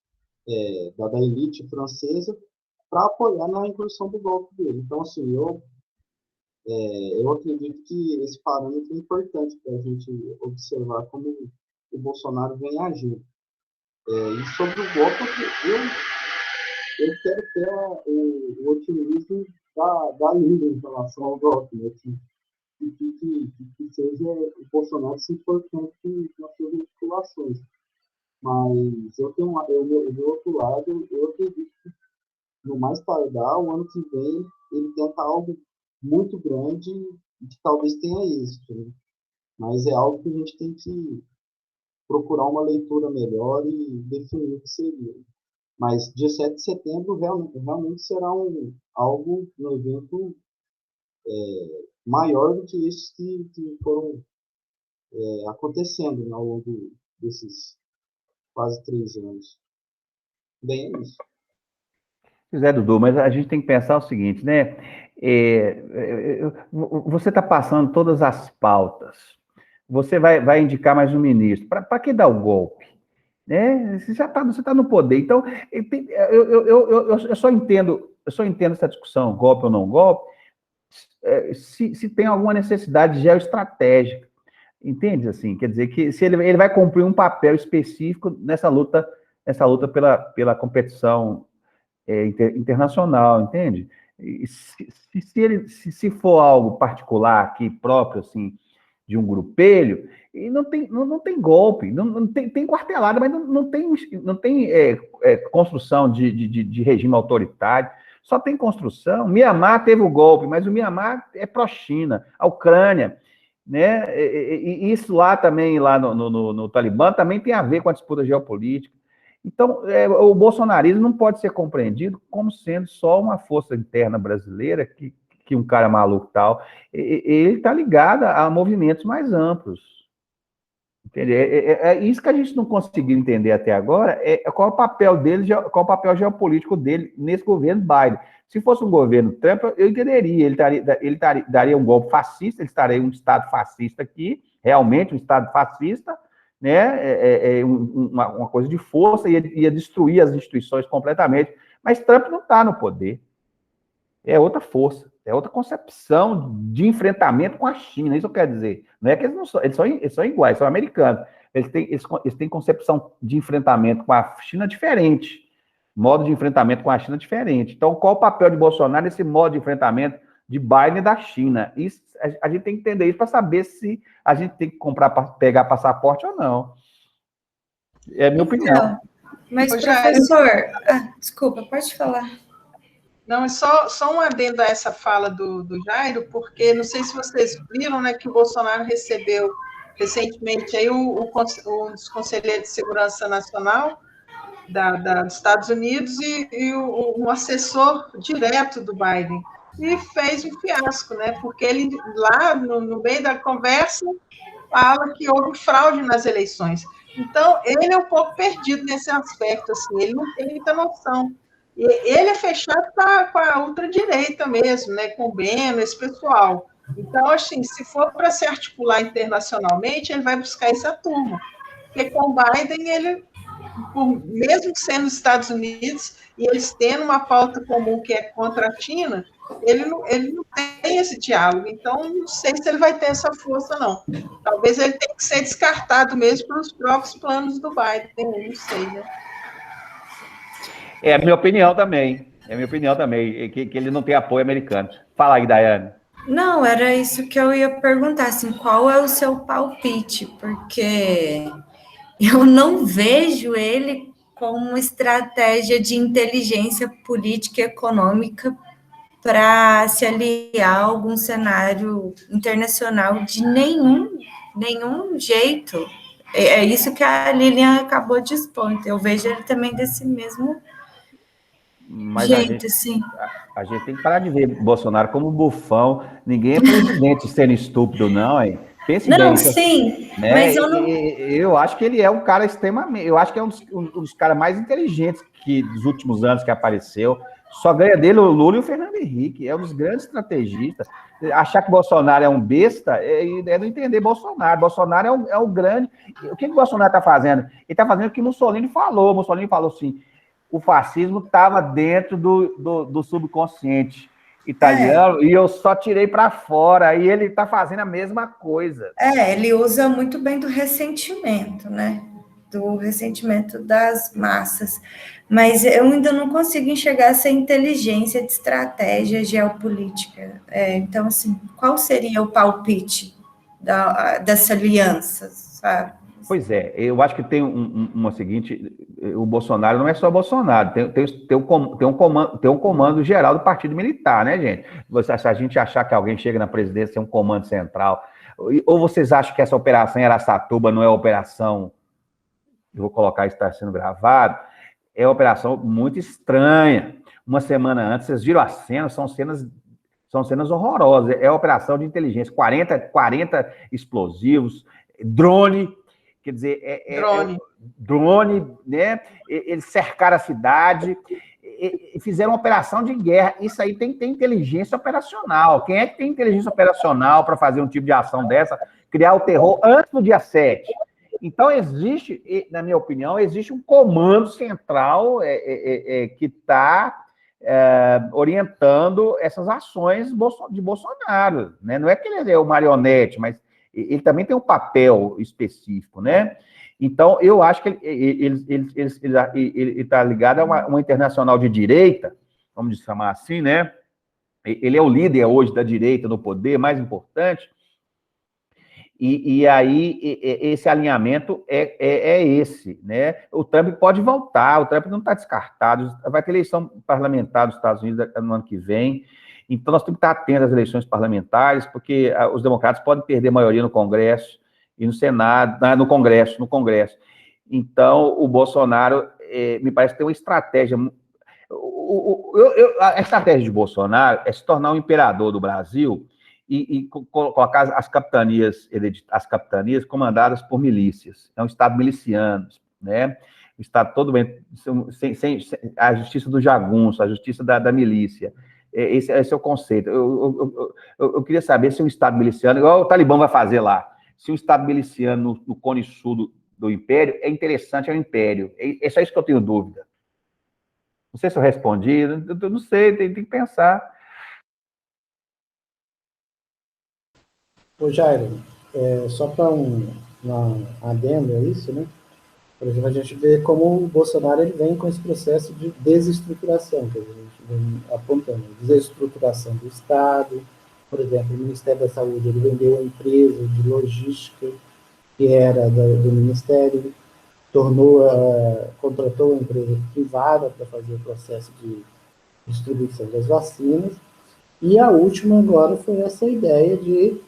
da elite francesa, para apoiar na incursão do golpe dele. Então, assim, eu acredito que esse parâmetro é importante para a gente observar como o Bolsonaro vem agindo. E sobre o golpe, eu quero ter o otimismo da Lula em relação ao golpe, né? Que seja o Bolsonaro se importante nas suas articulações. Mas eu tenho do outro lado, eu acredito que no mais tardar, o ano que vem, ele tenta algo muito grande e que talvez tenha êxito, né? Mas é algo que a gente tem que procurar uma leitura melhor e definir o que seria. Mas dia 7 de setembro realmente será um evento maior do que esses que foram acontecendo, né, ao longo desses quase 3 anos. Bem, é isso. Pois é, Dudu, mas a gente tem que pensar o seguinte, né? Você está passando todas as pautas, você vai indicar mais um ministro. Para que dar o golpe? Né? Você tá no poder. Então, eu só entendo essa discussão, golpe ou não golpe, se tem alguma necessidade geoestratégica. Entende? Assim, quer dizer que se ele vai cumprir um papel específico nessa luta pela competição internacional, entende? E se for algo particular aqui, próprio, assim, de um grupelho, e não tem golpe, não tem quartelada, mas não tem construção de regime autoritário, só tem construção. Mianmar teve o golpe, mas o Mianmar é pró-China, a Ucrânia, né? E isso lá também, lá no Talibã, também tem a ver com a disputa geopolítica. Então, o bolsonarismo não pode ser compreendido como sendo só uma força interna brasileira que um cara maluco tal. Ele está ligado a movimentos mais amplos. Entendeu? É isso que a gente não conseguiu entender até agora, qual é o papel dele, qual é o papel geopolítico dele nesse governo Biden. Se fosse um governo Trump, eu entenderia, daria um golpe fascista, ele estaria um Estado fascista aqui, realmente um Estado fascista, né, uma coisa de força, ia destruir as instituições completamente, mas Trump não está no poder, é outra força, é outra concepção de enfrentamento com a China, isso eu quero dizer. Não é que eles não são, eles são iguais, são americanos. Eles têm concepção de enfrentamento com a China diferente, modo de enfrentamento com a China diferente. Então, qual o papel de Bolsonaro nesse modo de enfrentamento de Biden e da China? Isso, a gente tem que entender isso para saber se a gente tem que pegar passaporte ou não. É a minha opinião. Mas, Ô, professor... desculpa, pode falar. Não, é só um adendo a essa fala do Jairo, porque não sei se vocês viram, né, que o Bolsonaro recebeu recentemente aí um dos conselheiros de segurança nacional dos Estados Unidos e um assessor direto do Biden, e fez um fiasco, né, porque ele lá no meio da conversa fala que houve fraude nas eleições. Então, ele é um pouco perdido nesse aspecto, assim, ele não tem muita noção. E ele é fechado com a ultradireita mesmo, né, com o Beno, esse pessoal. Então, assim, se for para se articular internacionalmente, ele vai buscar essa turma. Porque com o Biden, ele, mesmo sendo os Estados Unidos, e eles tendo uma pauta comum que é contra a China, ele não tem esse diálogo. Então, não sei se ele vai ter essa força, não. Talvez ele tenha que ser descartado mesmo pelos próprios planos do Biden, não sei, né? É a minha opinião também. Que ele não tem apoio americano. Fala aí, Daiane. Não, era isso que eu ia perguntar, assim, qual é o seu palpite? Porque eu não vejo ele como uma estratégia de inteligência política e econômica para se aliar a algum cenário internacional de nenhum jeito. É isso que a Lilian acabou de expor. Eu vejo ele também desse mesmo jeito, assim. A gente tem que parar de ver Bolsonaro como bufão. Ninguém é presidente sendo estúpido, não, hein? Pense não, bem. sim, né? Mas eu não... Eu acho que ele é um cara extremamente... Eu acho que é um dos caras mais inteligentes dos últimos anos que apareceu. Só ganha dele o Lula e o Fernando Henrique. É um dos grandes estrategistas. Achar que Bolsonaro é um besta é não entender Bolsonaro. Bolsonaro é o grande... O que o Bolsonaro está fazendo? Ele está fazendo o que Mussolini falou. Mussolini falou assim... O fascismo estava dentro do subconsciente italiano e eu só tirei para fora. E ele está fazendo a mesma coisa. Ele usa muito bem do ressentimento, né? Do ressentimento das massas. Mas eu ainda não consigo enxergar essa inteligência de estratégia geopolítica. Então, assim, qual seria o palpite dessa aliança, sabe? Pois é, eu acho que tem uma seguinte, o Bolsonaro não é só Bolsonaro, tem um comando geral do Partido Militar, né, gente? Se a gente achar que alguém chega na presidência, tem um comando central, ou vocês acham que essa operação em Araçatuba não é operação, eu vou colocar isso, está sendo gravado, é uma operação muito estranha. Uma semana antes, vocês viram as cenas, são cenas horrorosas, é operação de inteligência, 40 explosivos, drone... Quer dizer, drone, né? Eles cercaram a cidade e fizeram uma operação de guerra. Isso aí tem que ter inteligência operacional. Quem é que tem inteligência operacional para fazer um tipo de ação dessa? Criar o terror antes do dia 7. Então, existe, na minha opinião, existe um comando central que está orientando essas ações de Bolsonaro. Né? Não é que ele é o marionete, mas ele também tem um papel específico, né? Então, eu acho que ele está ligado a uma internacional de direita, vamos chamar assim, né? Ele é o líder hoje da direita no poder, mais importante, e aí esse alinhamento é esse, né? O Trump pode voltar, o Trump não está descartado, vai ter eleição parlamentar dos Estados Unidos no ano que vem. Então, nós temos que estar atentos às eleições parlamentares, porque os democratas podem perder maioria no Congresso e no Senado, no Congresso. Então, o Bolsonaro, me parece ter uma estratégia... A estratégia de Bolsonaro é se tornar o imperador do Brasil e colocar as capitanias comandadas por milícias. É um Estado miliciano, né? O Estado todo bem, sem a justiça do jagunço, a justiça da milícia. Esse é o conceito. Eu queria saber se um Estado miliciano, igual o Talibã vai fazer lá, se um Estado miliciano no cone sul do Império é interessante ao Império. É só isso que eu tenho dúvida. Não sei se eu respondi, eu não sei, tem que pensar. Ô Jairo, só para uma adendo a isso, né? Por exemplo, a gente vê como o Bolsonaro ele vem com esse processo de desestruturação, que a gente vem apontando, desestruturação do Estado. Por exemplo, o Ministério da Saúde ele vendeu a empresa de logística que era do Ministério, contratou uma empresa privada para fazer o processo de distribuição das vacinas, e a última agora foi essa ideia de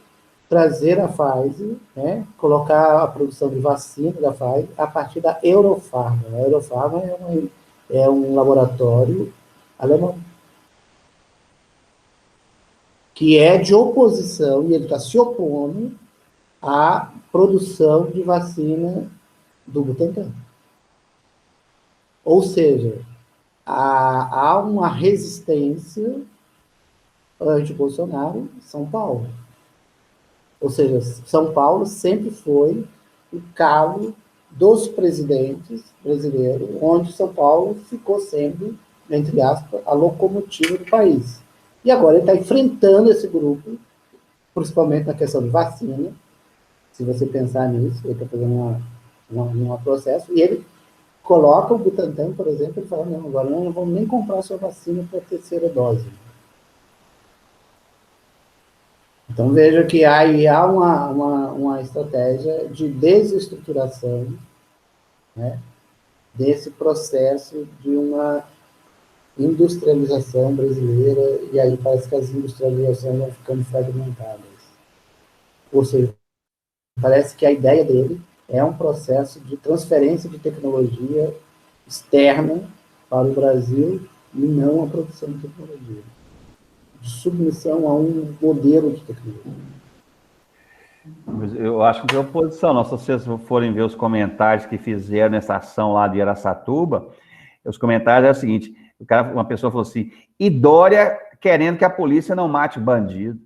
trazer a Pfizer, né, colocar a produção de vacina da Pfizer a partir da Eurofarma. A Eurofarma é um laboratório alemão que é de oposição, e ele está se opondo à produção de vacina do Butantan. Ou seja, há uma resistência anti-Bolsonaro em São Paulo. Ou seja, São Paulo sempre foi o calo dos presidentes brasileiros, onde São Paulo ficou sendo, entre aspas, a locomotiva do país. E agora ele está enfrentando esse grupo, principalmente na questão de vacina. Se você pensar nisso, ele está fazendo um processo, e ele coloca o Butantan, por exemplo, e fala, não, agora não vamos nem comprar sua vacina para a terceira dose. Então, veja que aí há uma estratégia de desestruturação, né, desse processo de uma industrialização brasileira, e aí parece que as industrializações vão ficando fragmentadas. Ou seja, parece que a ideia dele é um processo de transferência de tecnologia externa para o Brasil e não a produção de tecnologia. De submissão a um modelo de tecnologia. Eu acho que tem oposição, não. Se vocês forem ver os comentários que fizeram nessa ação lá de Araçatuba, os comentários é o seguinte, uma pessoa falou assim, e Dória querendo que a polícia não mate bandido.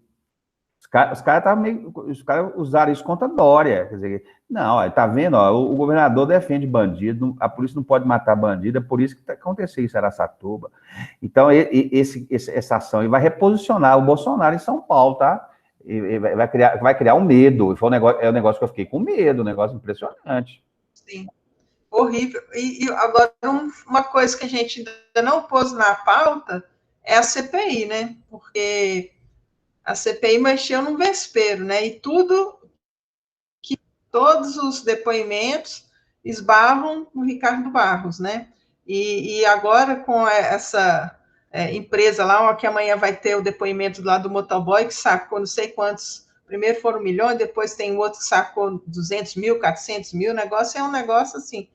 Os caras usaram isso contra Dória. Quer dizer, não, tá vendo? Ó, o governador defende bandido, a polícia não pode matar bandido, é por isso que aconteceu isso em Araçatuba. Então, essa ação vai reposicionar o Bolsonaro em São Paulo, tá? E vai criar um medo. É um negócio que eu fiquei com medo, um negócio impressionante. Sim, horrível. E agora, uma coisa que a gente ainda não pôs na pauta é a CPI, né? Porque a CPI mexeu num vespeiro, né? E todos os depoimentos esbarram no Ricardo Barros, né? E agora, com essa empresa lá, que amanhã vai ter o depoimento lá do motoboy, que sacou não sei quantos, primeiro foram 1 milhão, depois tem um outro que sacou 200 mil, 400 mil, o negócio é um negócio assim.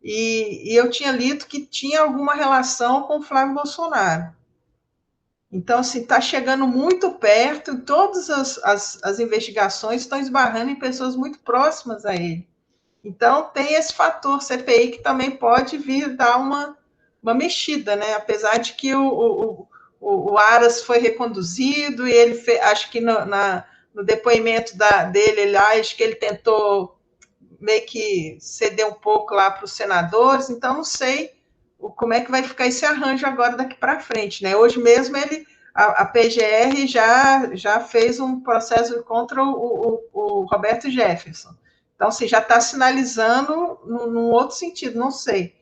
E eu tinha lido que tinha alguma relação com o Flávio Bolsonaro. Então, assim, está chegando muito perto, e todas as investigações estão esbarrando em pessoas muito próximas a ele. Então, tem esse fator CPI que também pode vir dar uma mexida, né? Apesar de que o Aras foi reconduzido, e ele acho que no depoimento dele lá, acho que ele tentou meio que ceder um pouco lá para os senadores, então não sei como é que vai ficar esse arranjo agora daqui para frente, né? Hoje mesmo a PGR já fez um processo contra o Roberto Jefferson. Então, assim, já está sinalizando num outro sentido, não sei.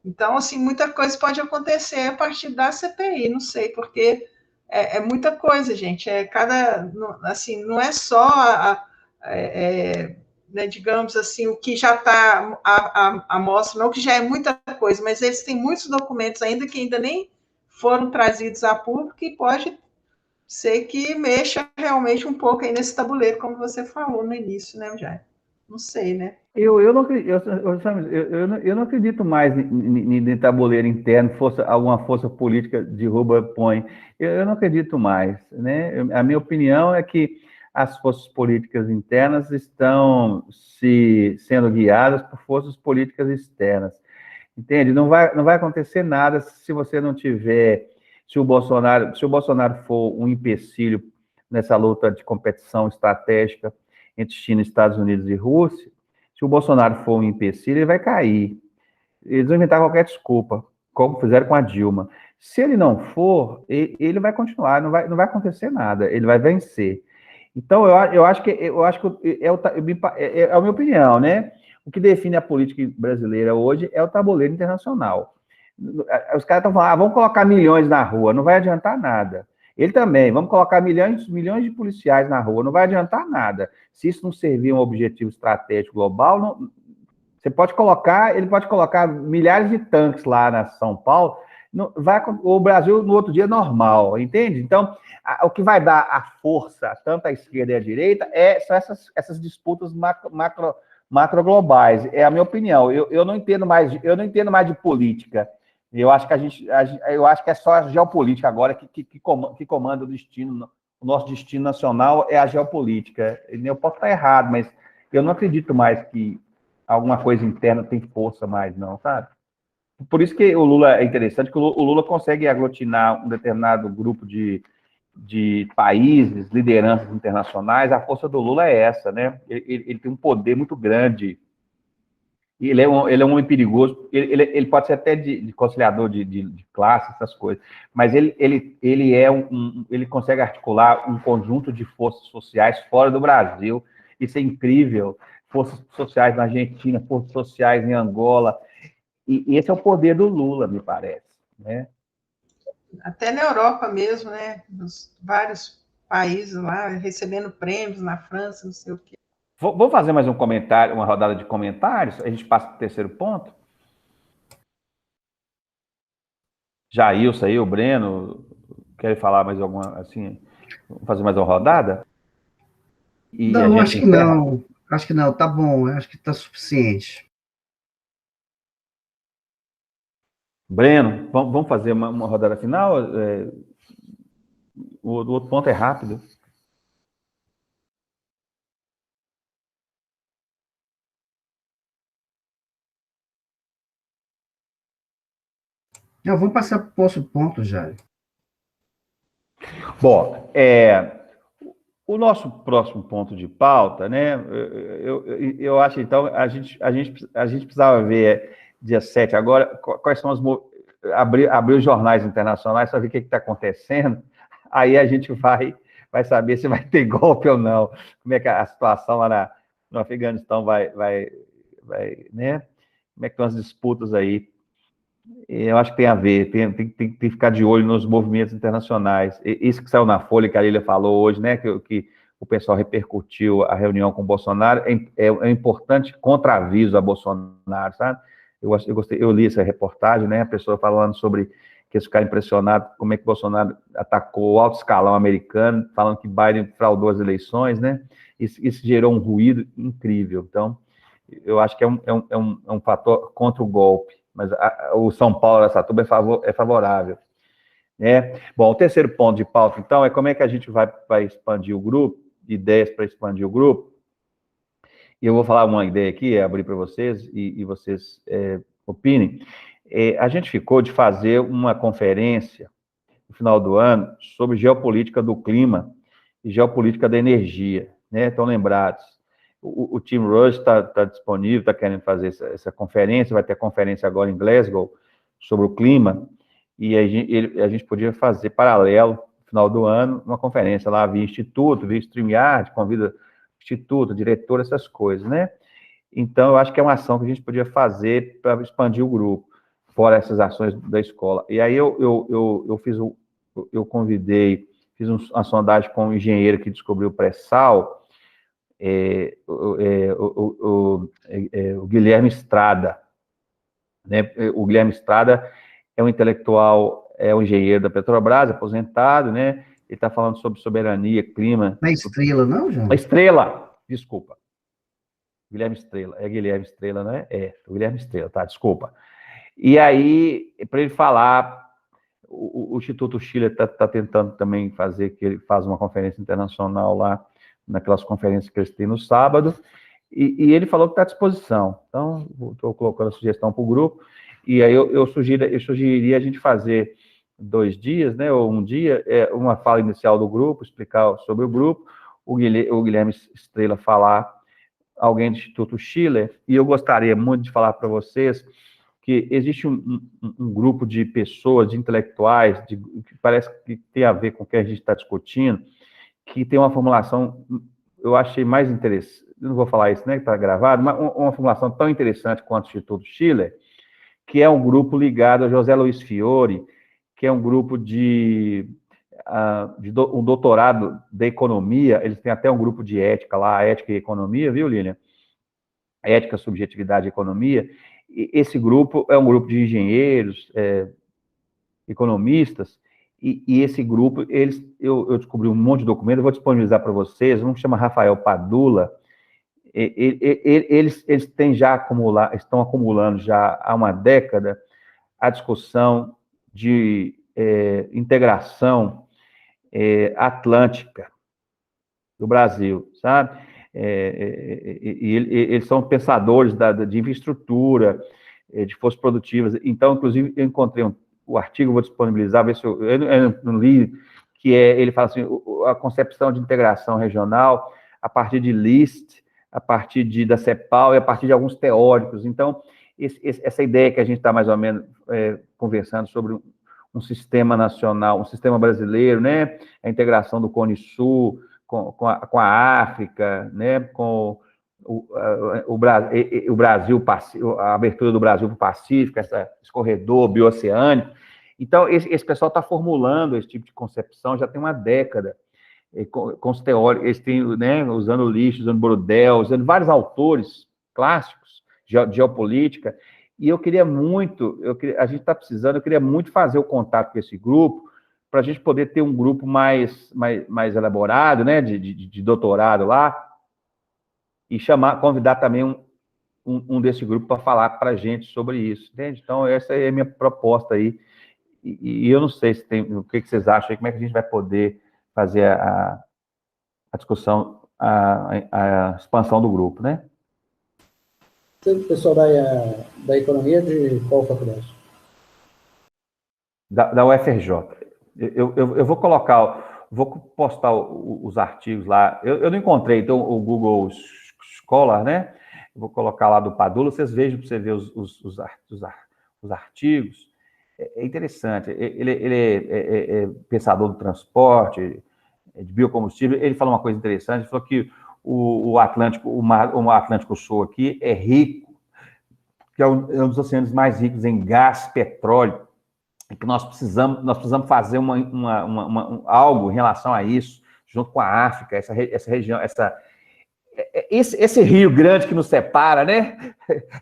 Então, assim, muita coisa pode acontecer a partir da CPI, não sei, porque é muita coisa, gente. Assim, não é só né, digamos assim, o que já está à mostra, não que já é muita coisa, mas eles têm muitos documentos ainda que ainda nem foram trazidos a público, e pode ser que mexa realmente um pouco aí nesse tabuleiro, como você falou no início, né, Jair? Não sei, né? Eu não acredito, eu não acredito mais em tabuleiro interno, alguma força política derruba, põe. Eu não acredito mais, né? A minha opinião é que as forças políticas internas estão sendo guiadas por forças políticas externas. Entende? Não vai acontecer nada se você não tiver, se o Bolsonaro for um empecilho nessa luta de competição estratégica entre China, Estados Unidos e Rússia. Se o Bolsonaro for um empecilho, ele vai cair. Eles vão inventar qualquer desculpa, como fizeram com a Dilma. Se ele não for, ele vai continuar, não vai acontecer nada, ele vai vencer. Então, eu acho que é a minha opinião, né? O que define a política brasileira hoje é o tabuleiro internacional. Os caras estão falando, vamos colocar milhões na rua, não vai adiantar nada. Ele também, vamos colocar milhões de policiais na rua, não vai adiantar nada. Se isso não servir um objetivo estratégico global, ele pode colocar milhares de tanques lá na São Paulo, o Brasil no outro dia é normal, entende? Então, o que vai dar a força, tanto à esquerda e à direita, são essas disputas macro globais. É a minha opinião. Eu não entendo mais de política. Eu acho que é só a geopolítica agora que comanda o destino. O nosso destino nacional é a geopolítica. Eu posso estar errado, mas eu não acredito mais que alguma coisa interna tem força mais, não, sabe? Por isso que o Lula é interessante, que o Lula consegue aglutinar um determinado grupo de países, lideranças internacionais. A força do Lula é essa, né? Ele tem um poder muito grande. Ele é um homem perigoso. Ele pode ser até de conciliador de classe, essas coisas, mas ele consegue articular um conjunto de forças sociais fora do Brasil. Isso é incrível. Forças sociais na Argentina, forças sociais em Angola. E esse é o poder do Lula, me parece, né? Até na Europa mesmo, né? Nos vários países lá, recebendo prêmios na França, não sei o quê. Vou fazer mais um comentário, uma rodada de comentários, a gente passa para o terceiro ponto. Jailson aí, o Breno, querem falar mais alguma, assim, vamos fazer mais uma rodada? Não, acho que não. Acho que não, tá bom, acho que tá suficiente. Breno, vamos fazer uma rodada final? O outro ponto é rápido. Não, vamos passar para o próximo ponto, Jair. Bom, o nosso próximo ponto de pauta, né? Eu acho, então, a gente precisava ver dia 7 agora, quais são abrir os jornais internacionais, saber o que está acontecendo, aí a gente vai saber se vai ter golpe ou não, como é que a situação lá no Afeganistão vai, né? Como é que estão as disputas aí. Eu acho que tem a ver, tem que ficar de olho nos movimentos internacionais. Isso que saiu na Folha, que a Lília falou hoje, né, que o pessoal repercutiu a reunião com o Bolsonaro, é importante contraaviso a Bolsonaro, sabe? Eu li essa reportagem, né, a pessoa falando sobre que eles ficaram impressionados como é que o Bolsonaro atacou o alto escalão americano, falando que Biden fraudou as eleições, né? Isso gerou um ruído incrível. Então, eu acho que é um fator contra o golpe. Mas o São Paulo, Araçatuba, é favorável. Né? Bom, o terceiro ponto de pauta, então, é como é que a gente vai expandir o grupo, ideias para expandir o grupo. E eu vou falar uma ideia aqui, abrir para vocês, e vocês opinem. A gente ficou de fazer uma conferência no final do ano sobre geopolítica do clima e geopolítica da energia. Né? Estão lembrados? O Tim Rush está disponível, está querendo fazer essa conferência, vai ter conferência agora em Glasgow sobre o clima, e a gente podia fazer paralelo, no final do ano, uma conferência lá via Instituto, via StreamYard, convida Instituto, diretor, essas coisas, né? Então, eu acho que é uma ação que a gente podia fazer para expandir o grupo, fora essas ações da escola. E aí eu fiz uma sondagem com um engenheiro que descobriu o pré-sal, o Guilherme Estrada, né? O Guilherme Estrada é um intelectual, é um engenheiro da Petrobras, aposentado, né? Ele está falando sobre soberania, clima. Não é Estrela, não, João? Estrela, desculpa. Guilherme Estrela. É Guilherme Estrela, né? É, o Guilherme Estrela, tá, desculpa. E aí, para ele falar, o Instituto Schiller está tentando também fazer, que ele faz uma conferência internacional lá, naquelas conferências que eles têm no sábado, e ele falou que está à disposição. Então, estou colocando a sugestão para o grupo, e aí eu sugeriria a gente fazer 2 dias, né, ou um dia, uma fala inicial do grupo, explicar sobre o grupo, o Guilherme Estrela falar, alguém do Instituto Schiller, e eu gostaria muito de falar para vocês que existe um grupo de pessoas, de intelectuais, que parece que tem a ver com o que a gente está discutindo, que tem uma formulação, eu achei mais interessante, não vou falar isso, né, que está gravado, mas uma formulação tão interessante quanto o Instituto Schiller, que é um grupo ligado a José Luiz Fiore, que é um grupo de um doutorado de economia, eles têm até um grupo de ética lá, ética e economia, viu, Lilian? Ética, subjetividade e economia. E esse grupo é um grupo de engenheiros, economistas, e esse grupo, eu descobri um monte de documentos, eu vou disponibilizar para vocês, um chama Rafael Padula, eles têm já estão acumulando já há uma década a discussão de integração atlântica do Brasil, sabe? Eles são pensadores de infraestrutura, de forças produtivas. Então, inclusive, eu encontrei o artigo, vou disponibilizar, ver se eu não li, que ele fala assim, a concepção de integração regional a partir de List, a partir da CEPAL e a partir de alguns teóricos. Então, essa ideia que a gente está mais ou menos conversando sobre um sistema nacional, um sistema brasileiro, né? A integração do Cone Sul com a África, né? Com o Brasil, a abertura do Brasil para o Pacífico, esse corredor bioceânico. Então, esse pessoal está formulando esse tipo de concepção já tem uma década, com os teóricos, eles têm, né, usando List, usando Brodel, usando vários autores clássicos de geopolítica, e eu queria muito, a gente está precisando, eu queria muito fazer o contato com esse grupo, para a gente poder ter um grupo mais elaborado, né, de doutorado lá, e convidar também um desse grupo para falar para a gente sobre isso, entende? Então, essa é a minha proposta aí, e eu não sei se tem, o que vocês acham aí, como é que a gente vai poder fazer a discussão, a expansão do grupo, né? O pessoal da economia de qual faculdade? Da UFRJ. Eu vou colocar, vou postar os artigos lá. Eu não encontrei, então, o Google Scholar, né? Eu vou colocar lá do Padula, vocês vejam para você ver os artigos. É interessante. Ele é pensador do transporte, de biocombustível. Ele falou uma coisa interessante, ele falou que o Atlântico Sul aqui é rico, que é um dos oceanos mais ricos em gás, petróleo, e que nós precisamos fazer algo em relação a isso, junto com a África, essa região, esse rio grande que nos separa, né?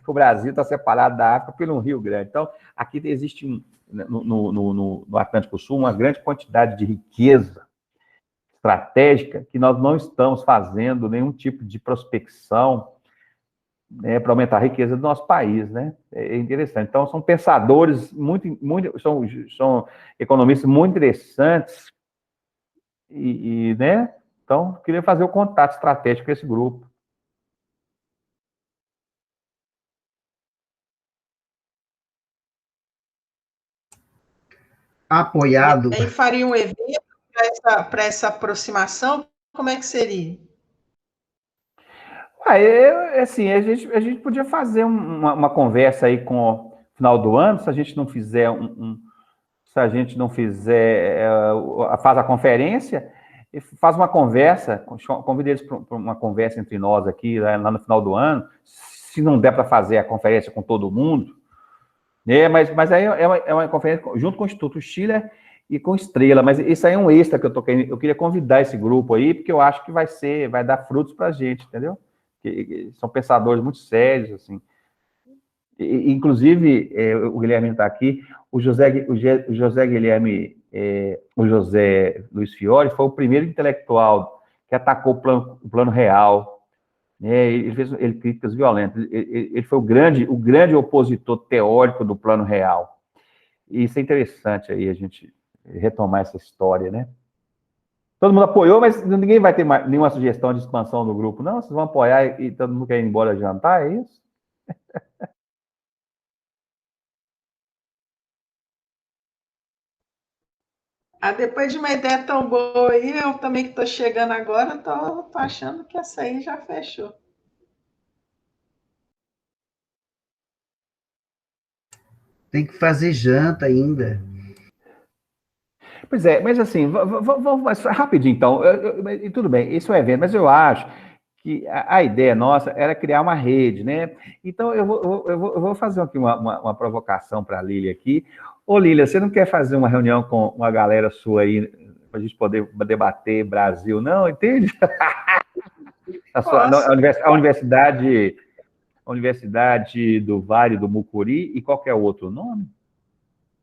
O Brasil está separado da África por um rio grande. Então, aqui existe no Atlântico Sul uma grande quantidade de riqueza estratégica que nós não estamos fazendo nenhum tipo de prospecção, né, para aumentar a riqueza do nosso país, né? É interessante. Então, são pensadores são economistas muito interessantes né? Então, queria fazer o contato estratégico com esse grupo. Apoiado. E aí faria um evento para essa aproximação? Como é que seria? Assim, a gente podia fazer uma conversa aí com o final do ano, se a gente não fizer faz a conferência, e faz uma conversa, convida eles para uma conversa entre nós aqui, lá no final do ano, se não der para fazer a conferência com todo mundo, né? Mas aí é uma conferência junto com o Instituto Schiller e com Estrela, mas isso aí é um extra que eu queria convidar esse grupo aí, porque eu acho que vai dar frutos para a gente, entendeu? Que são pensadores muito sérios, assim. Inclusive, o Guilherme está aqui, o José Luiz Fiore foi o primeiro intelectual que atacou o plano real, Ele críticas violentas. Ele foi o grande opositor teórico do Plano Real. E isso é interessante aí, a gente retomar essa história, né? Todo mundo apoiou, mas ninguém vai ter nenhuma sugestão de expansão do grupo, não? Vocês vão apoiar e todo mundo quer ir embora jantar, é isso? Depois de uma ideia tão boa aí, eu também que estou chegando agora, tô achando que essa aí já fechou. Tem que fazer janta ainda. Pois é, mas assim, vamos rapidinho então, e tudo bem, isso é um evento, mas eu acho que a ideia nossa era criar uma rede, né? Então eu vou fazer aqui uma provocação para a Lília aqui. Ô Lília, você não quer fazer uma reunião com uma galera sua aí, para a gente poder debater Brasil, não? Entende? A Universidade do Vale do Mucuri, e qual que é o outro nome?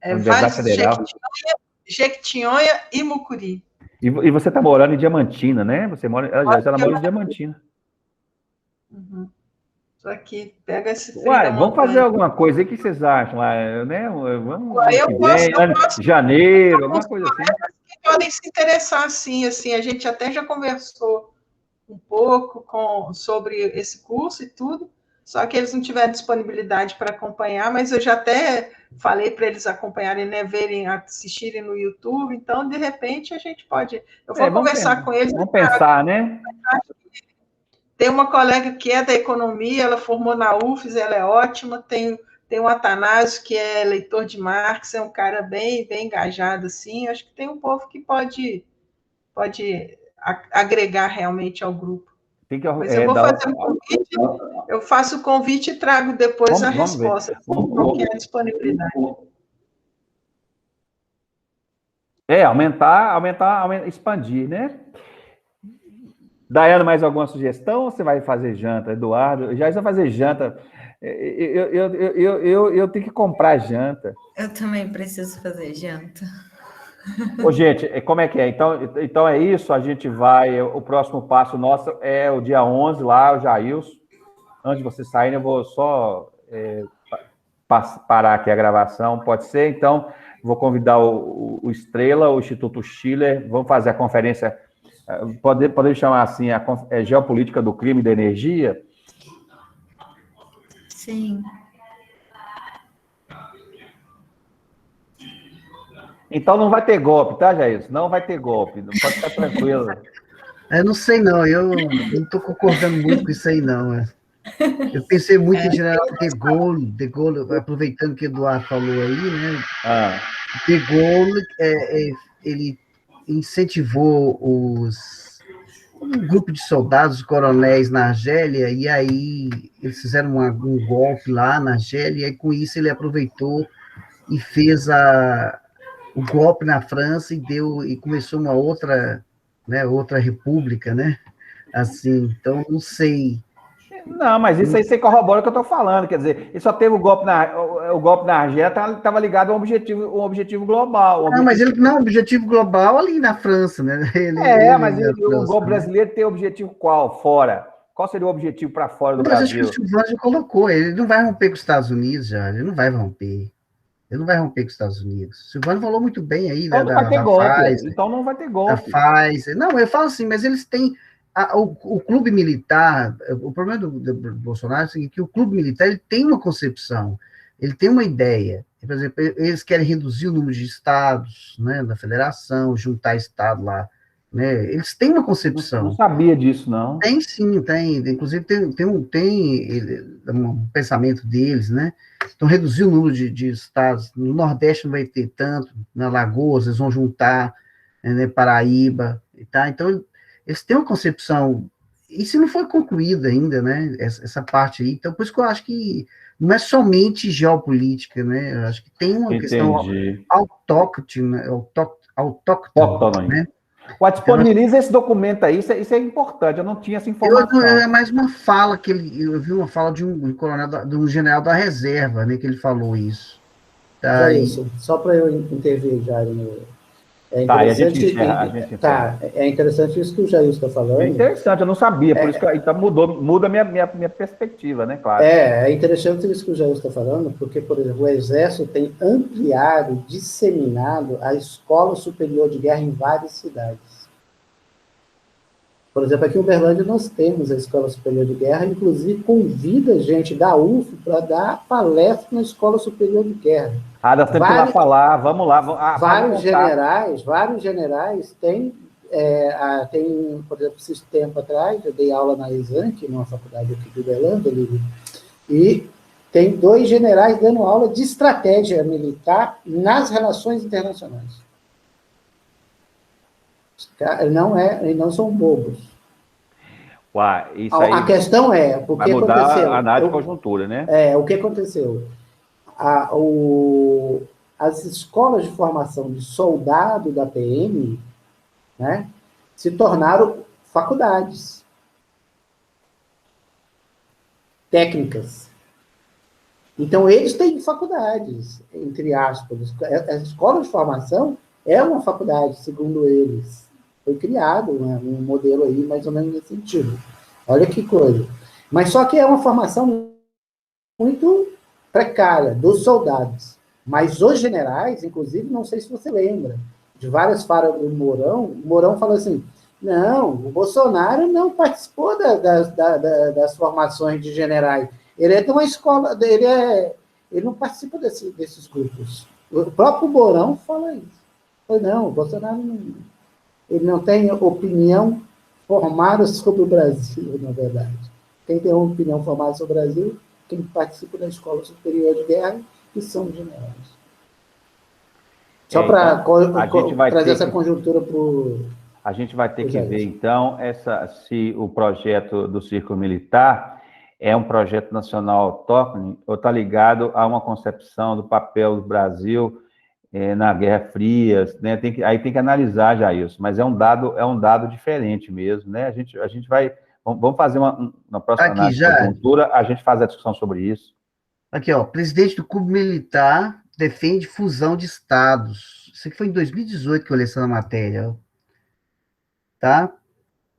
Universidade Federal. Jequitinhonha e Mucuri. E você está morando em Diamantina, né? Ela mora em Diamantina. Uhum. Só que pega esse frio. Vamos fazer alguma coisa aí, o que vocês acham? Né? Vamos eu posso, janeiro, alguma coisa assim. Que podem se interessar, assim, a gente até já conversou um pouco sobre esse curso e tudo, só que eles não tiveram disponibilidade para acompanhar, mas eu já até falei para eles acompanharem, né, assistirem no YouTube, então, de repente, a gente pode... Eu vou conversar com eles. Vamos pensar, né? Tem uma colega que é da economia, ela formou na UFES, ela é ótima, tem o Atanásio, que é leitor de Marx, é um cara bem engajado, assim, acho que tem um povo que pode agregar realmente ao grupo. Mas eu vou fazer um convite, eu faço o convite e trago depois a resposta, qual que é a disponibilidade. Aumentar, expandir, né? Daiane, mais alguma sugestão ou você vai fazer janta? Eduardo, já vai fazer janta. Eu tenho que comprar janta. Eu também preciso fazer janta. Ô, gente, como é que é? Então é isso, a gente vai... O próximo passo nosso é o dia 11, lá, o Jailson. Antes de vocês saírem, eu vou só parar aqui a gravação, pode ser? Então, vou convidar o Estrela, o Instituto Schiller, vamos fazer a conferência... Podemos chamar assim, a geopolítica do crime e da energia? Sim. Então não vai ter golpe, tá, Jair? Não vai ter golpe, não pode ficar tranquilo. Eu não sei, não, eu não estou concordando muito com isso aí, não. Eu pensei muito em general de Gaulle, aproveitando que o Eduardo falou aí, né? De Gaulle, ele incentivou um grupo de soldados, coronéis na Argélia, e aí eles fizeram um golpe lá na Argélia, e com isso ele aproveitou e fez o golpe na França e começou uma outra república, né? Assim, então, não sei. Não, mas isso aí você corrobora o que eu estou falando, quer dizer, ele só teve o golpe na Argélia, estava ligado a um objetivo global. Não, mas ele não é um objetivo global ali na França, né? Mas o golpe brasileiro tem objetivo qual? Fora? Qual seria o objetivo para fora do Brasil? Acho que o Silvano já colocou, ele não vai romper com os Estados Unidos, já, ele não vai romper. Ele não vai romper com os Estados Unidos. O Silvano falou muito bem aí, então né? Não vai ter golpe. Então não vai ter golpe. Da Pfizer. Não, eu falo assim, mas eles têm... O clube militar, o problema do Bolsonaro é o seguinte, que o clube militar ele tem uma concepção, ele tem uma ideia. Por exemplo, eles querem reduzir o número de estados, né, da federação, juntar estado lá. Né? Eles têm uma concepção. Não sabia disso, não. Tem sim, tem. Inclusive tem um pensamento deles, né? Então, reduzir o número de estados. No Nordeste não vai ter tanto, na Lagoas eles vão juntar, né, Paraíba, tá? Então, eles têm uma concepção, e se não foi concluída ainda, né, essa parte aí, então por isso que eu acho que não é somente geopolítica, né, eu acho que tem uma questão autóctone, né. Disponibiliza esse documento aí, isso é importante, eu não tinha essa informação. É mais uma fala eu vi uma fala de um coronel, de um general da reserva, né, que ele falou isso. Tá, isso, só para eu intervir já É Tá, e a gente interessante, encerra, a gente encerra. é interessante isso que o Jair está É falando. interessante, eu não sabia, por isso que então muda a minha perspectiva, né, claro. É interessante isso que o Jair está falando, porque, por exemplo, o Exército tem ampliado, disseminado a Escola Superior de Guerra em várias cidades. Por exemplo, aqui em Uberlândia nós temos a Escola Superior de Guerra, inclusive convida gente da UF para dar palestra na Escola Superior de Guerra. Nós temos que ir lá falar, vamos lá, faz um contato. Vários generais têm, tem, por exemplo, esse tempo atrás, eu dei aula na Exanc, numa faculdade aqui de Uberlândia, e tem 2 generais dando aula de estratégia militar nas relações internacionais. Não são bobos. Uai, isso aí A questão é, o vai que mudar aconteceu? a análise de conjuntura, né? O que aconteceu? As escolas de formação de soldado da PM, né, se tornaram faculdades técnicas. Então, eles têm faculdades, entre aspas. A escola de formação é uma faculdade, segundo eles. Foi criado, né, um modelo aí, mais ou menos nesse sentido. Olha que coisa. Mas só que é uma formação muito precária dos soldados. Mas os generais, inclusive, não sei se você lembra, de várias falas do Mourão, o Mourão falou assim, não, o Bolsonaro não participou das formações de generais. Ele é de uma escola, ele não participa desses grupos. O próprio Mourão fala isso. Não, o Bolsonaro ele não tem opinião formada sobre o Brasil, na verdade. Quem tem uma opinião formada sobre o Brasil, quem participa da Escola Superior de Guerra, que são generais. Só para trazer essa conjuntura para o... A gente vai ter que ver, então, se o projeto do Círculo Militar é um projeto nacional autóctone ou está ligado a uma concepção do papel do Brasil na Guerra Fria, né? Aí tem que analisar já isso, mas é um dado diferente mesmo, né? A gente vai... Vamos fazer na próxima análise de conjuntura, a gente faz a discussão sobre isso. Aqui, ó, presidente do Clube Militar defende fusão de estados. Isso aqui foi em 2018 que eu li essa matéria, ó. Tá?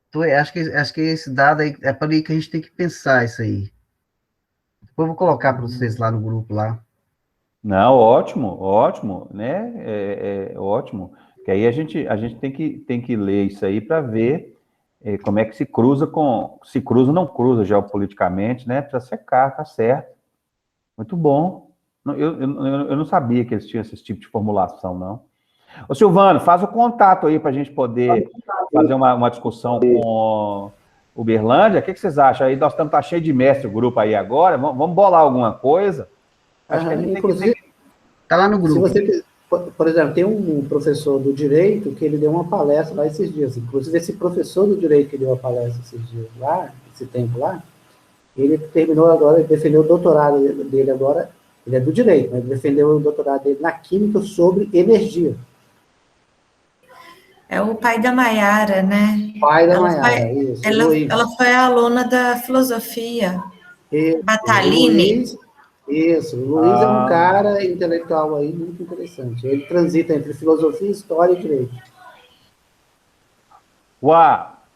Então, acho que esse dado aí é para aí que a gente tem que pensar isso aí. Depois eu vou colocar para vocês lá no grupo lá. Não, ótimo, né? Ótimo. Que aí a gente tem que ler isso aí para ver como é que se cruza se cruza ou não cruza geopoliticamente, né? Para secar, tá certo. Muito bom. Eu não sabia que eles tinham esse tipo de formulação, não. Ô, Silvano, faz o contato aí para a gente poder fazer uma discussão com Uberlândia. O que vocês acham aí? Nós estamos cheio de mestre o grupo aí agora. Vamos bolar alguma coisa? Acho que a gente inclusive, tá lá no grupo. Se você, por exemplo, tem um professor do direito que ele deu uma palestra lá esses dias. Inclusive, esse professor do direito que deu a palestra esses dias lá, esse tempo lá, ele terminou agora, ele defendeu o doutorado dele agora, ele é do direito, mas ele defendeu o doutorado dele na química sobre energia. É o pai da Maiara, né? Pai da Maiara, isso. Ela foi aluna da filosofia. Battaglini. Isso, o Luiz é um cara intelectual aí muito interessante. Ele transita entre filosofia, história e direito.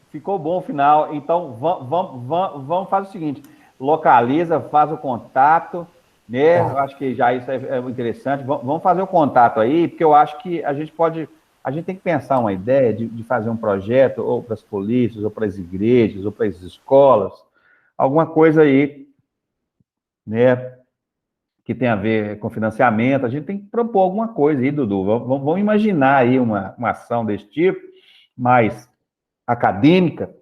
Ficou bom o final. Então, vamos fazer o seguinte: localiza, faz o contato, né? Eu acho que já isso é interessante. Vamos fazer o contato aí, porque eu acho que a gente tem que pensar uma ideia de fazer um projeto, ou para as polícias, ou para as igrejas, ou para as escolas, alguma coisa aí, né? Que tem a ver com financiamento. A gente tem que propor alguma coisa aí, Dudu. Vamos imaginar aí uma ação desse tipo, mais acadêmica,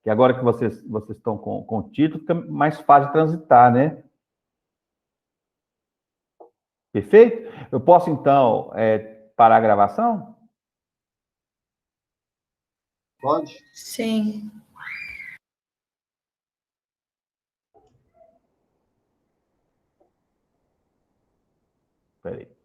que agora que vocês estão com o título, fica mais fácil de transitar, né? Perfeito? Eu posso, então, parar a gravação? Pode? Sim. Espera aí.